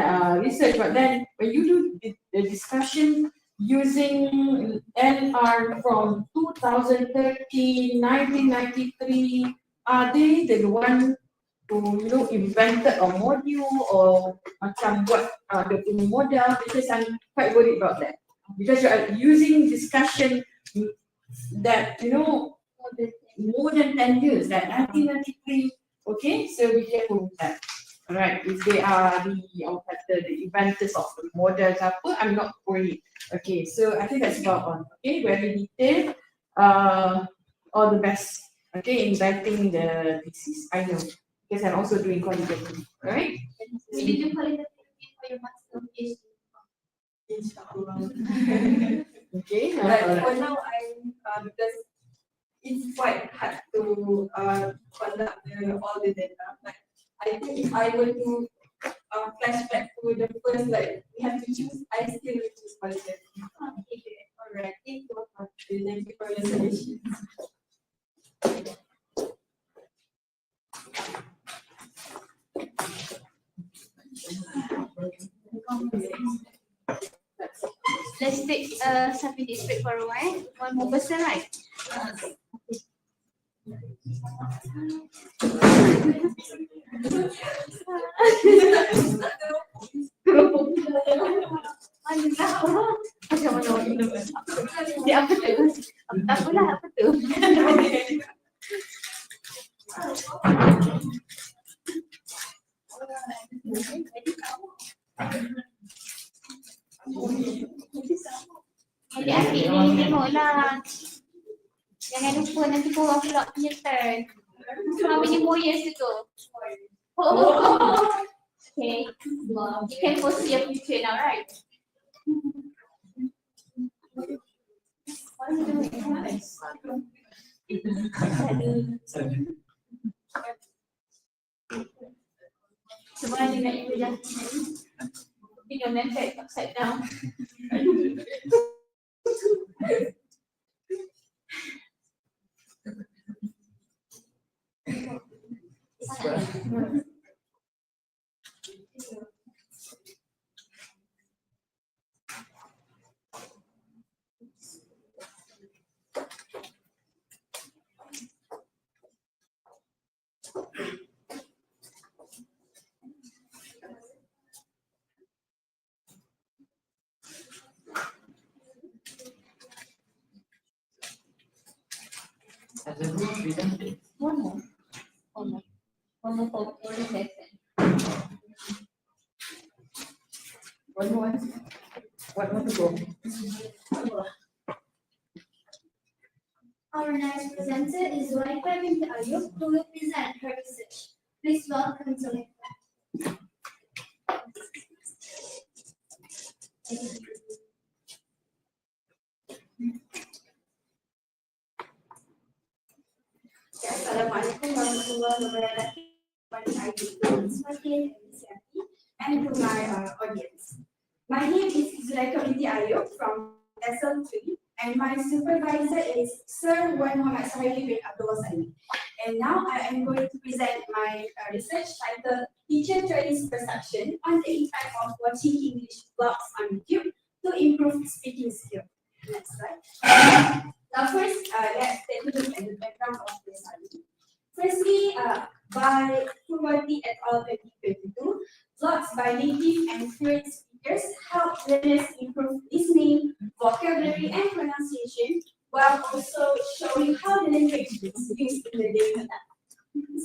research. But then when you do the discussion using NR from 2013, 1993, are they the one who invented a module or macam buat the punya model? Because I'm quite worried about that. Because you are using discussion that more than 10 years, that 1993 Okay, so be careful with that. Alright, if they are the inventors of the model ke apa, I'm not worried. Okay, so I think that's about all. Okay, very detailed. All the best. Okay, in writing the thesis. I know because I'm also doing calligraphy. Alright. Will you do qualitative for your master PhD? Inshallah. Okay. But alright. for now, because it's quite hard to conduct all the data. Like, I think if I were to flashback to the first, like, we have to choose, I still will choose qualitative. Okay, all right. Thank you. Thank you for your suggestions. Let's take something this break for a while. One more person, right? Macam mana? Dia apa tu? Tak apalah, apa tu? Adik-adik ni tengoklah. Jangan lupa nanti korang pula punya turn. How many more years to go? Okay. You can foresee your future now, right? What are you doing? Semua dengan ibu dah. Put your left upside down. One more. One more for the lesson. One more. What want to go? Our next presenter is Zuleika binti Ayub, who will present her research. Please welcome Zuleika. Assalamualaikum warahmatullahi wabarakatuh. And to my audience. My name is Zuleika binti Ayub from Tesl, and my supervisor is Sir Wan Muhammad Sahili bin Abdullah Sani. And now I am going to present my research titled Teacher Training's Perception on the Impact of Watching English Vlogs on YouTube to Improve Speaking Skills. Next slide. Now first, let's take a look at the background of the study. Firstly, by Purwati et al. 2022, vlogs by native and fluent speakers help learners improve listening, vocabulary, and pronunciation, while also showing how the language is used in the daily life.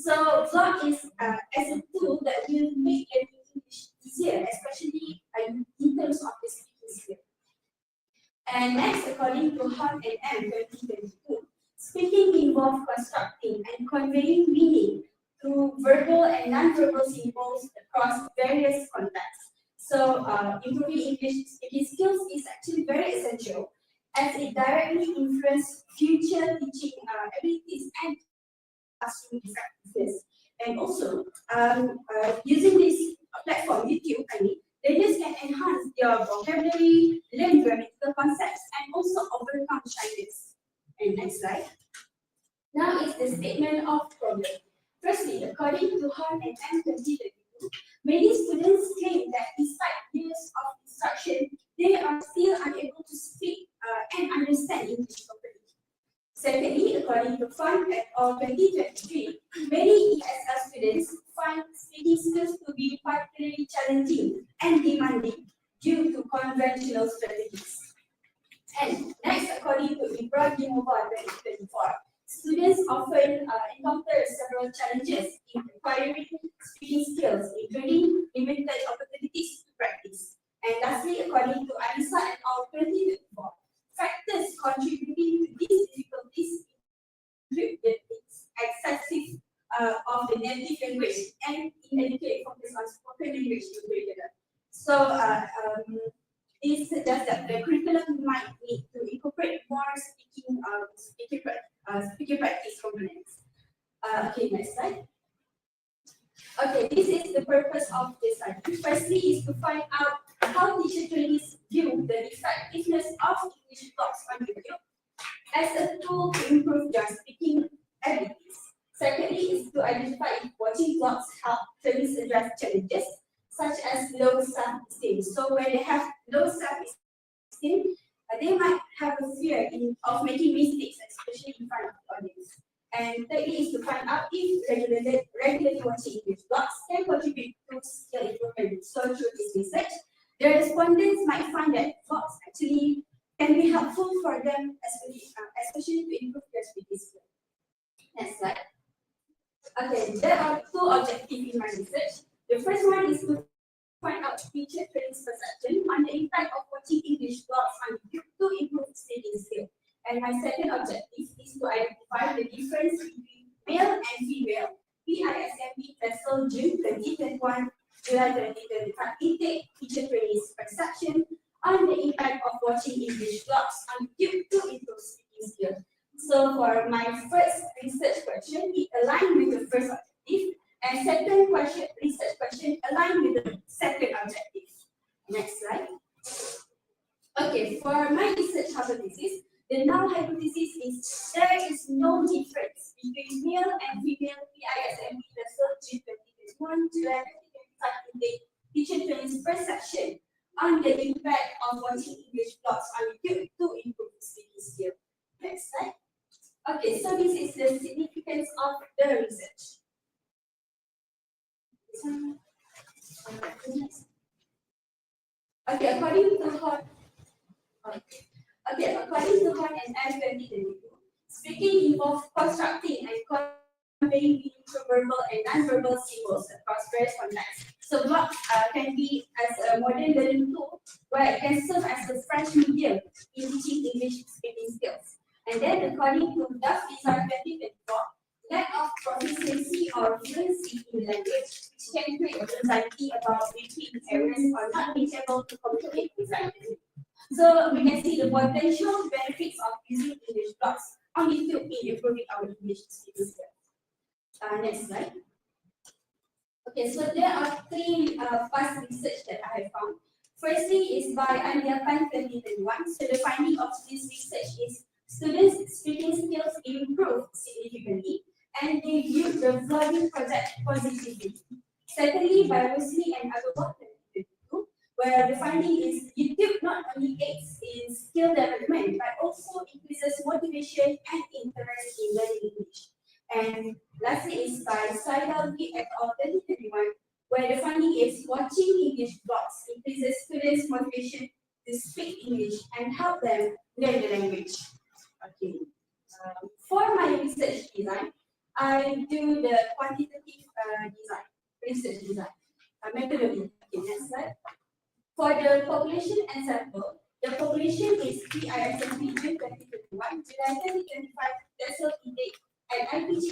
So, vlog is as a tool that will make learning English easier, especially in terms of the speaking skill. And next, according to Hunt and M 2022, speaking involves constructing and conveying meaning through verbal and non-verbal symbols across various contexts. So, improving English speaking skills is actually very essential as it directly influences future teaching abilities and classroom practices. And also, using this platform, YouTube, learners can enhance their vocabulary, learn grammatical concepts, and also overcome shyness. And next slide. Now is the statement of problem. Firstly, according to Hunt and M 2022, many students claim that despite years of instruction, they are still unable to speak and understand English properly. Secondly, according to Fun et al. 2023, many ESL students find speaking skills to be particularly challenging and demanding due to conventional strategies. And next, according to Ibrahimova 2024, Students often encounter several challenges in acquiring speaking skills, including limited opportunities to practice. And lastly, according to ANISA et al. 2024, factors contributing to these difficulties include the excessive of the native language and inadequate focus on spoken language in curriculum. So this suggests that the curriculum might need to incorporate more speaking practice components. Okay, next slide. Okay, this is the purpose of this study. Firstly, is to find out how teacher trainees view the effectiveness of English blogs on YouTube as a tool to improve their speaking abilities. Secondly, is to identify if watching blogs help trainees address challenges such as low self-esteem. So when they have low self-esteem, they might have a fear of making mistakes, especially in front of the audience. And thirdly is to find out if regularly watching English blogs can contribute to skill improvement. So through this research, the respondents might find that blogs actually can be helpful for them, especially to improve their speaking skills. Next slide. Okay, there are two objectives in my research. The first one is to find out teacher training's perception on the impact of watching English blogs on YouTube to improve speaking skills. And my second objective is to identify the difference between male and female PISMP Tesl June 2021, July 2025 intake teacher training's perception on the impact of watching English blogs on YouTube to improve speaking skills. So for my first research question, it aligned with the first objective, and second research question aligned with the second objective. Next slide. Okay, for my research hypothesis, the null hypothesis is there is no difference between male and female PISMP Tesl June 2021 July 2025 intake teacher training's perception on the impact of watching English blogs on YouTube to improve speaking skills. Next slide. Okay, so this is the significance of the research. Okay, according to Horn and M 2022, speaking involves constructing and conveying meaningful verbal and non-verbal symbols across various contexts. So blogs can be as a modern learning tool where it can serve as a fresh medium in teaching English speaking skills. And then according to Duff Design 2024, lack of proficiency or fluency in language, which can create anxiety about repeating errors or not being able to communicate effectively. So we can see the potential benefits of using English blogs on YouTube in improving our English speaking skills. Next slide. Okay, so there are three past research that I have found. Firstly is by Ambilan 2021. So the finding of this research is students' speaking skills improved significantly, and they viewed the vlogging project positively. Secondly, by Wesley and Agarwal 2022, where the finding is YouTube not only aids in skill development, but also increases motivation and interest in learning English. And lastly is by Saidalvi et al. 2021, where the finding is watching English blogs increases students' motivation to speak English and help them learn the language. Okay. For my research design, I do the quantitative research design methodology. Okay, next slide. For the population ensemble, the population is PISMP June 2021, July 2025, Tesl intake, and IPG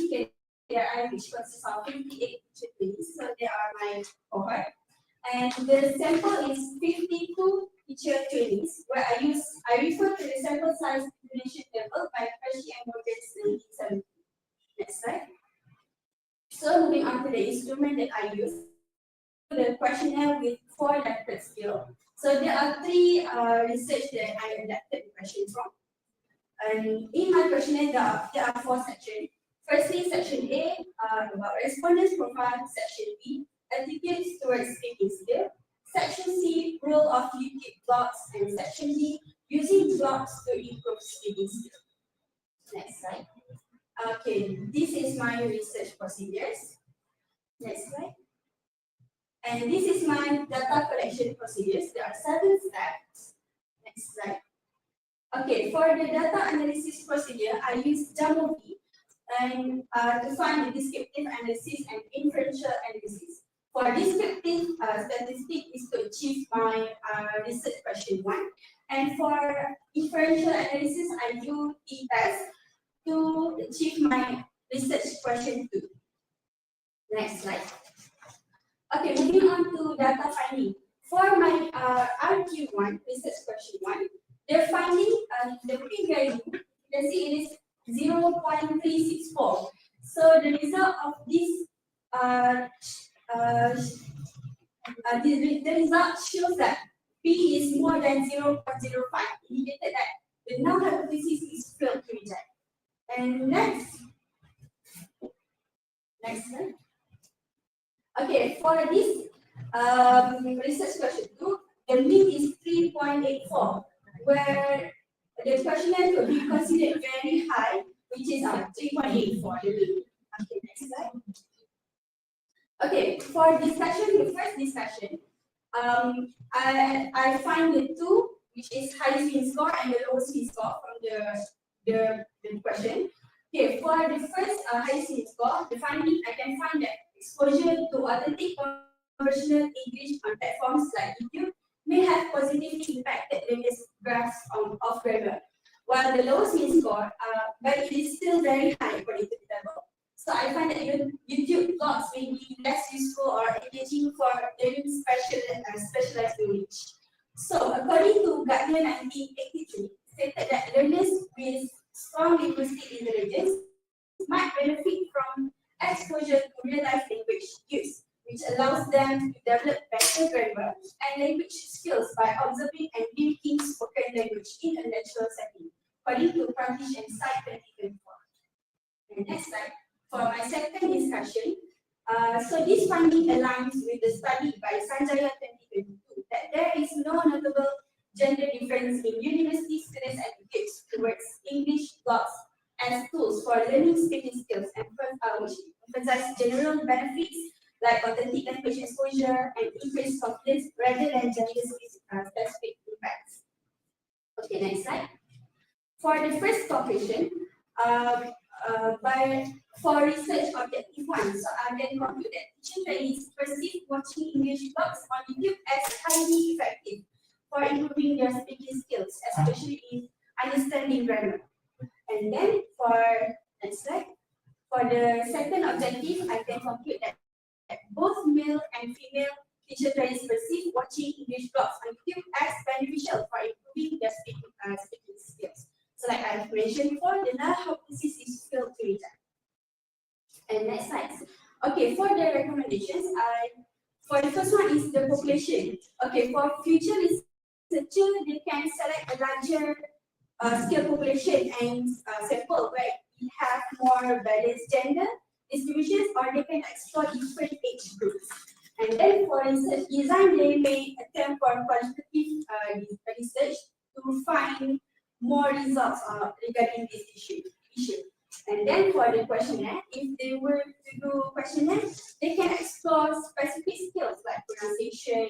KRI, which consists of 58 teacher trainees. So they are my cohort. And the sample is 52 teacher trainees, where I refer to the sample size definition table by Hershey and Morgan's 1970. Next slide. So moving on to the instrument that I use, the questionnaire with 4 adapted skills. So there are 3 research that I adapted the question from. And in my questionnaire, there are 4 sections. Firstly, section A, about respondents profile. Section B, attitudes towards speaking skill. Section C, role of YouTube blogs, and section D, using blogs to improve speaking skill. Next slide. Okay, this is my research procedures. Next slide. And this is my data collection procedures. There are 7 steps. Next slide. Okay, for the data analysis procedure, I use Jamovi, and to find the descriptive analysis and inferential analysis. For descriptive statistic is to achieve my research question 1, and for inferential analysis I do t-test to achieve my research question 2. Next slide. Okay, moving on to data finding. For my RQ1, research question 1, they're finding the p-value, you can see it is 0.364. So the result of this, the result shows that p is more than 0.05, indicated that the null hypothesis is failed to reject. And next slide. Okay, for this research question 2, the mean is 3.84, where the questionnaire could be considered very high, which is 3.84. Okay, next slide. Okay, for discussion, the first discussion, I find the two, which is highest mean score and the lowest mean score from the question. Okay, for the first highest mean score, the finding, I can find that exposure to authentic conversational English on platforms like YouTube may have positively impacted various graphs of grammar, while the lowest mean score, but it is still very high according to the level. So I find that YouTube blogs may be less useful or engaging for learning specialized knowledge. So according to Gartner 1983, stated that learners with strong linguistic intelligence might benefit from exposure to real-life language use, which allows them to develop better grammar and language skills by observing and mimicking spoken language in a natural setting, according to Publish and Cite 2024. And next slide. For my second discussion, so this finding aligns with the study by Sanjaya 2022 that there is no notable gender difference in university students' attitudes towards English blogs as tools for learning speaking skills, and which emphasize general benefits like authentic language exposure and increased confidence rather than gender-specific impacts. Okay, next slide. For the first conclusion, for research objective 1, so I can conclude that teaching trainees perceive watching English blogs on YouTube as highly effective for improving their speaking skills, especially in understanding grammar. And then for next slide, for the second objective, I can conclude that both male and female teacher trainees perceive watching English blogs on YouTube as beneficial for improving their speaking skills. So like I mentioned before, the null hypothesis is failed to reject. And next slide. Okay, for the recommendations, for the first one is the population. Okay, for future researchers, they can select a larger scale population and sample where we have more balanced gender distributions, or they can explore different age groups. And then for research design, they may attempt for qualitative research to find more results regarding this issue. And then for the questionnaire, if they were to do questionnaire, they can explore specific skills like pronunciation,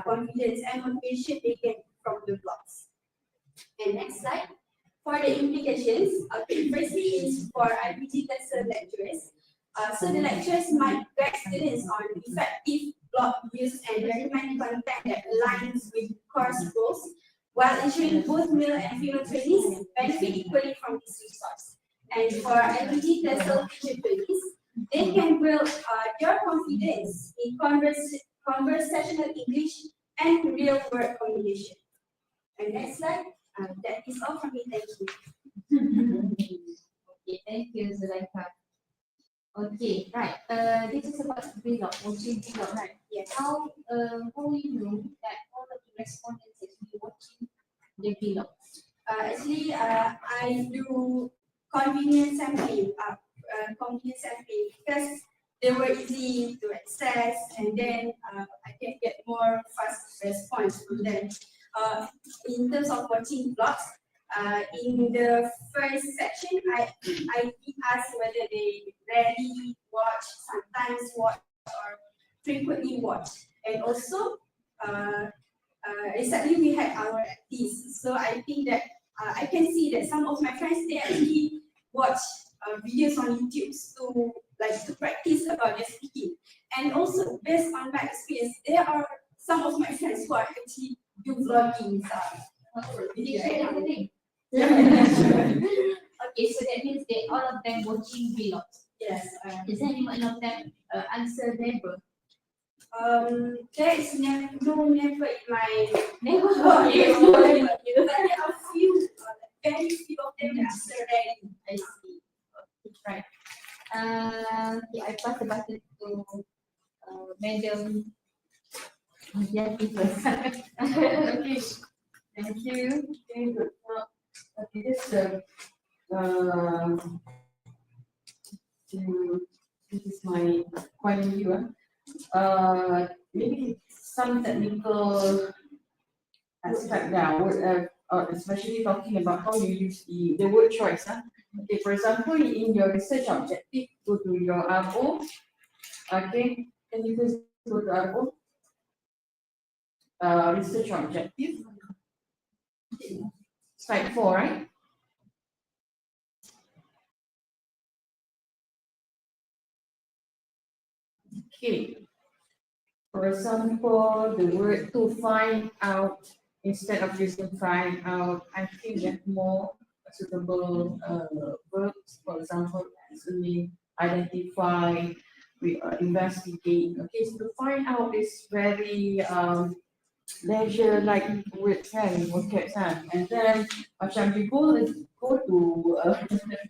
confidence, and motivation they get from the blogs. And next slide. For the implications, firstly is for IPG Tesl lecturers. So the lecturers might guide students on effective blog use and recommend content that aligns with course goals, while ensuring both male and female trainees benefit equally from this resource. And for IPG Tesl teacher trainees, they can build their confidence in conversational English and real-world communication. And next slide. That is all from me. Thank you. Okay, thank you, Zulaikha. Okay, right. This is about vlog, watching vlog, right? Yes. How you know that all of the respondents actually watching the vlogs? Actually, I do convenience sampling, because they were easy to access, and then I can get more fast response from them. In terms of watching vlogs, in the first section, I did ask whether they rarely watch, sometimes watch, or frequently watch. And also, recently we had our actives, so I think that I can see that some of my friends, they actually watch videos on YouTube to practice about their speaking. And also based on my experience, there are some of my friends who are actually do vlogging. Did you share everything? Yeah. Okay, so that means they all of them watching vlogs. Yes. Is there anyone of them answer never? There is never in my Never. Okay, Okay, okay. But there are few, very few of them that answer already. I see. Okay, right. Okay, I pass the button to Madam Yati first. Okay, thank you. Okay, good. Okay, this is my point of view. Maybe some technical aspect now, especially talking about how you use the word choice. Okay, for example, in your research objective, go to your RO. Okay, can you please go to RO? Research objective. Slide 4, right? Okay. For example, the word to find out, instead of using find out, I think that more suitable verbs. For example, actually identify, we investigate. Okay, so to find out is very leisure like words kan, vocabs kan. And then macam you go to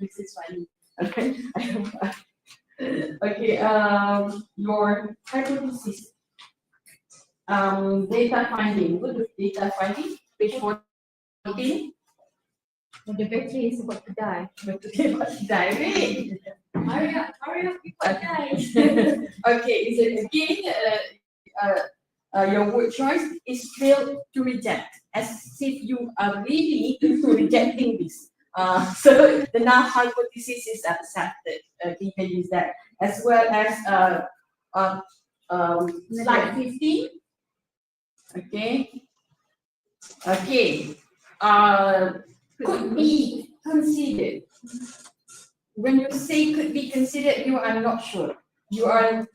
this is funny. Okay, okay, your hypothesis. Data finding. Go to data finding, page 14. The battery is about to die. But today about to die. Wait. Hurry up, before it dies. Okay, is it again? Your word choice is failed to reject, as if you are really into rejecting this. So the null hypothesis is accepted. You can use that, as well as slide 15. Okay. Okay. Could be considered. When you say could be considered, you are not sure. You have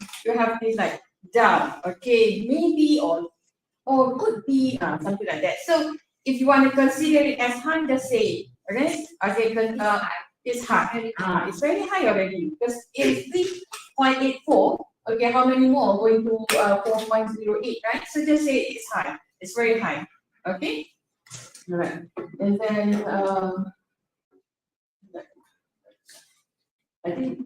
this like doubt. Okay, maybe or could be something like that. So if you want to consider it as high, just say okay. Okay, it's high. It's very high already because it's 3.84. Okay, how many more going to 4.08, right? So just say it's high. It's very high. Okay. All right. And then I think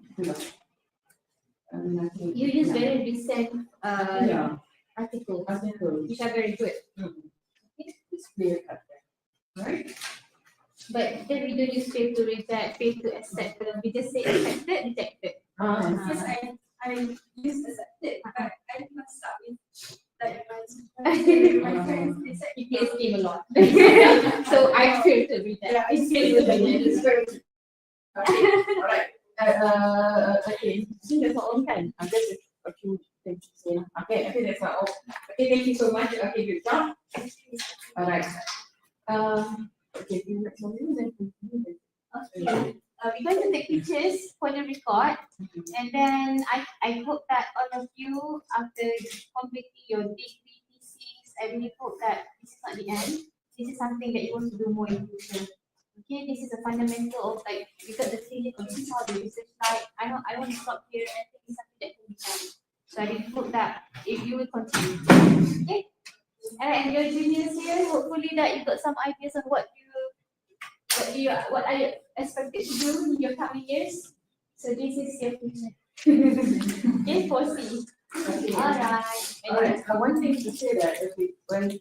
You use very recent yeah, articles, article. which are very good. It's clear cut there, right? But then we don't use fail to reject, fail to accept. We just say accepted, rejected. Yes, I used accepted, but I messed up with like my friends. They said EPS came a lot. So I failed to reject. Yeah, I failed to reject. It's very okay. All right. Okay. See, that's all can. Just a few things. Yeah. Okay. Okay, that's all. Okay, thank you so much. Okay, good job. All right. Okay. Next one. Okay. We're going to take pictures for the record, and then I hope that all of you, after completing your degree thesis, I really hope that this is not the end. This is something that you want to do more in future. Okay, this is a fundamental of like because the thing is this is how the research like. I want to stop here. I think it's something that can be done. So I really hope that if you will continue. Okay, and your juniors here, hopefully that you got some ideas on what are you expected to do in your coming years? So this is your future. Okay, foresee. Okay. Alright. All right. One thing to say that okay, when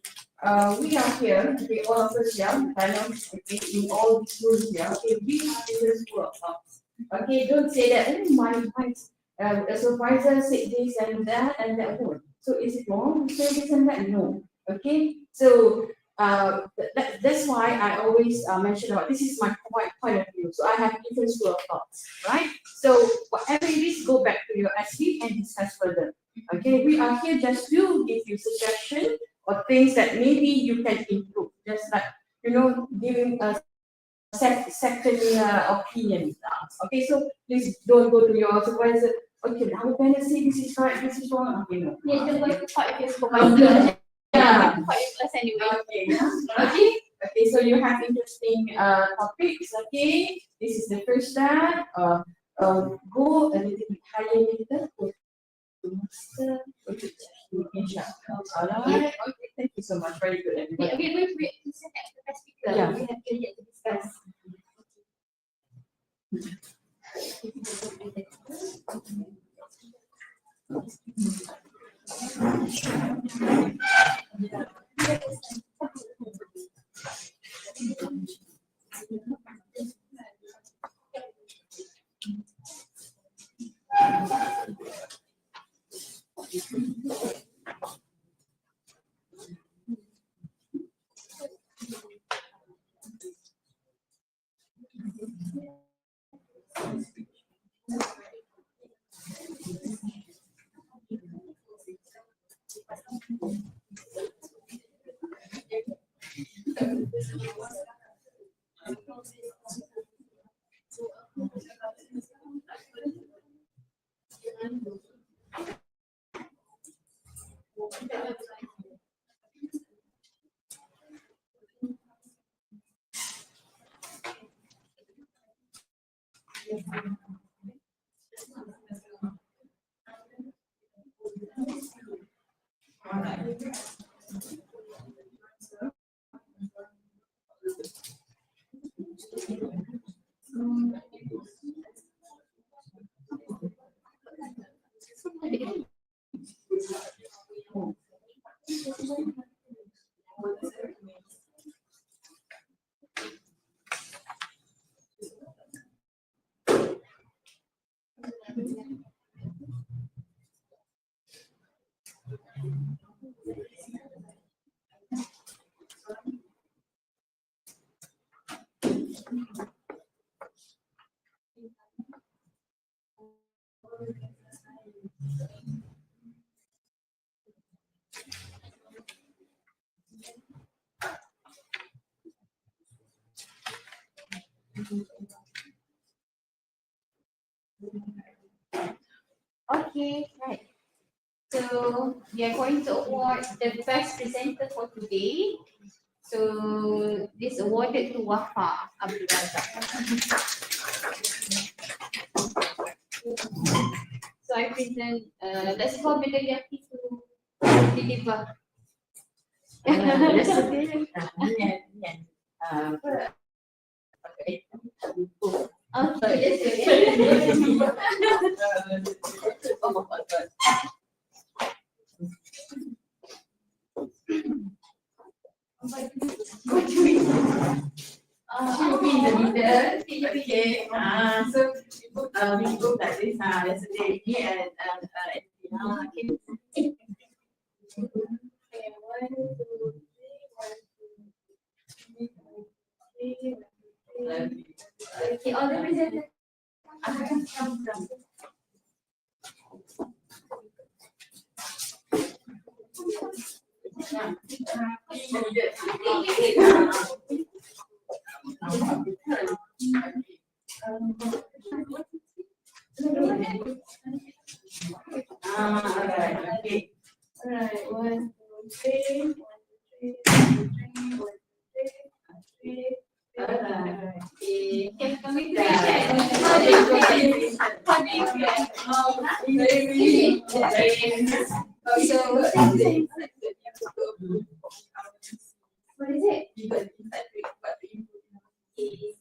we are here, okay, all of us here, panel, okay, in all these rooms here, okay, we are in the school of thoughts. Okay, don't say that. Oh, my supervisor said this and that word. So is it wrong to say this and that? No. Okay. So that's why I always mention about this is my point of view. So I have different school of thoughts, right? So whatever it is, go back to your SV and discuss further. Okay, we are here just to give you suggestions or things that maybe you can improve. Just like giving us second opinion. Okay, so please don't go to your supervisor. Okay, our parents say this is right, this is wrong. Okay, no. Yeah, just going to fight with your supervisor. Yeah. Fight with us anyway. Okay. Okay. Okay. So you have interesting topics. Okay. This is the first step. Go a little bit higher later. Go to master. Go to inshallah. Alright. Okay. Thank you so much. Very good, everybody. Wait. Please send that to the speaker. Yeah. We have yet to discuss. Okay, right. So we are going to award the best presenter for today. So this awarded to Wafa Ambilan. So I present, let's call Penyelidikan to deliver. That's okay. Okay, yes, Okay. So we go like this. Yesterday, me and Okay, all the presenters. Alright, okay. Alright, 1, 2, 3, 1, 2, 3. Alright. Okay, coming to the what is it? Is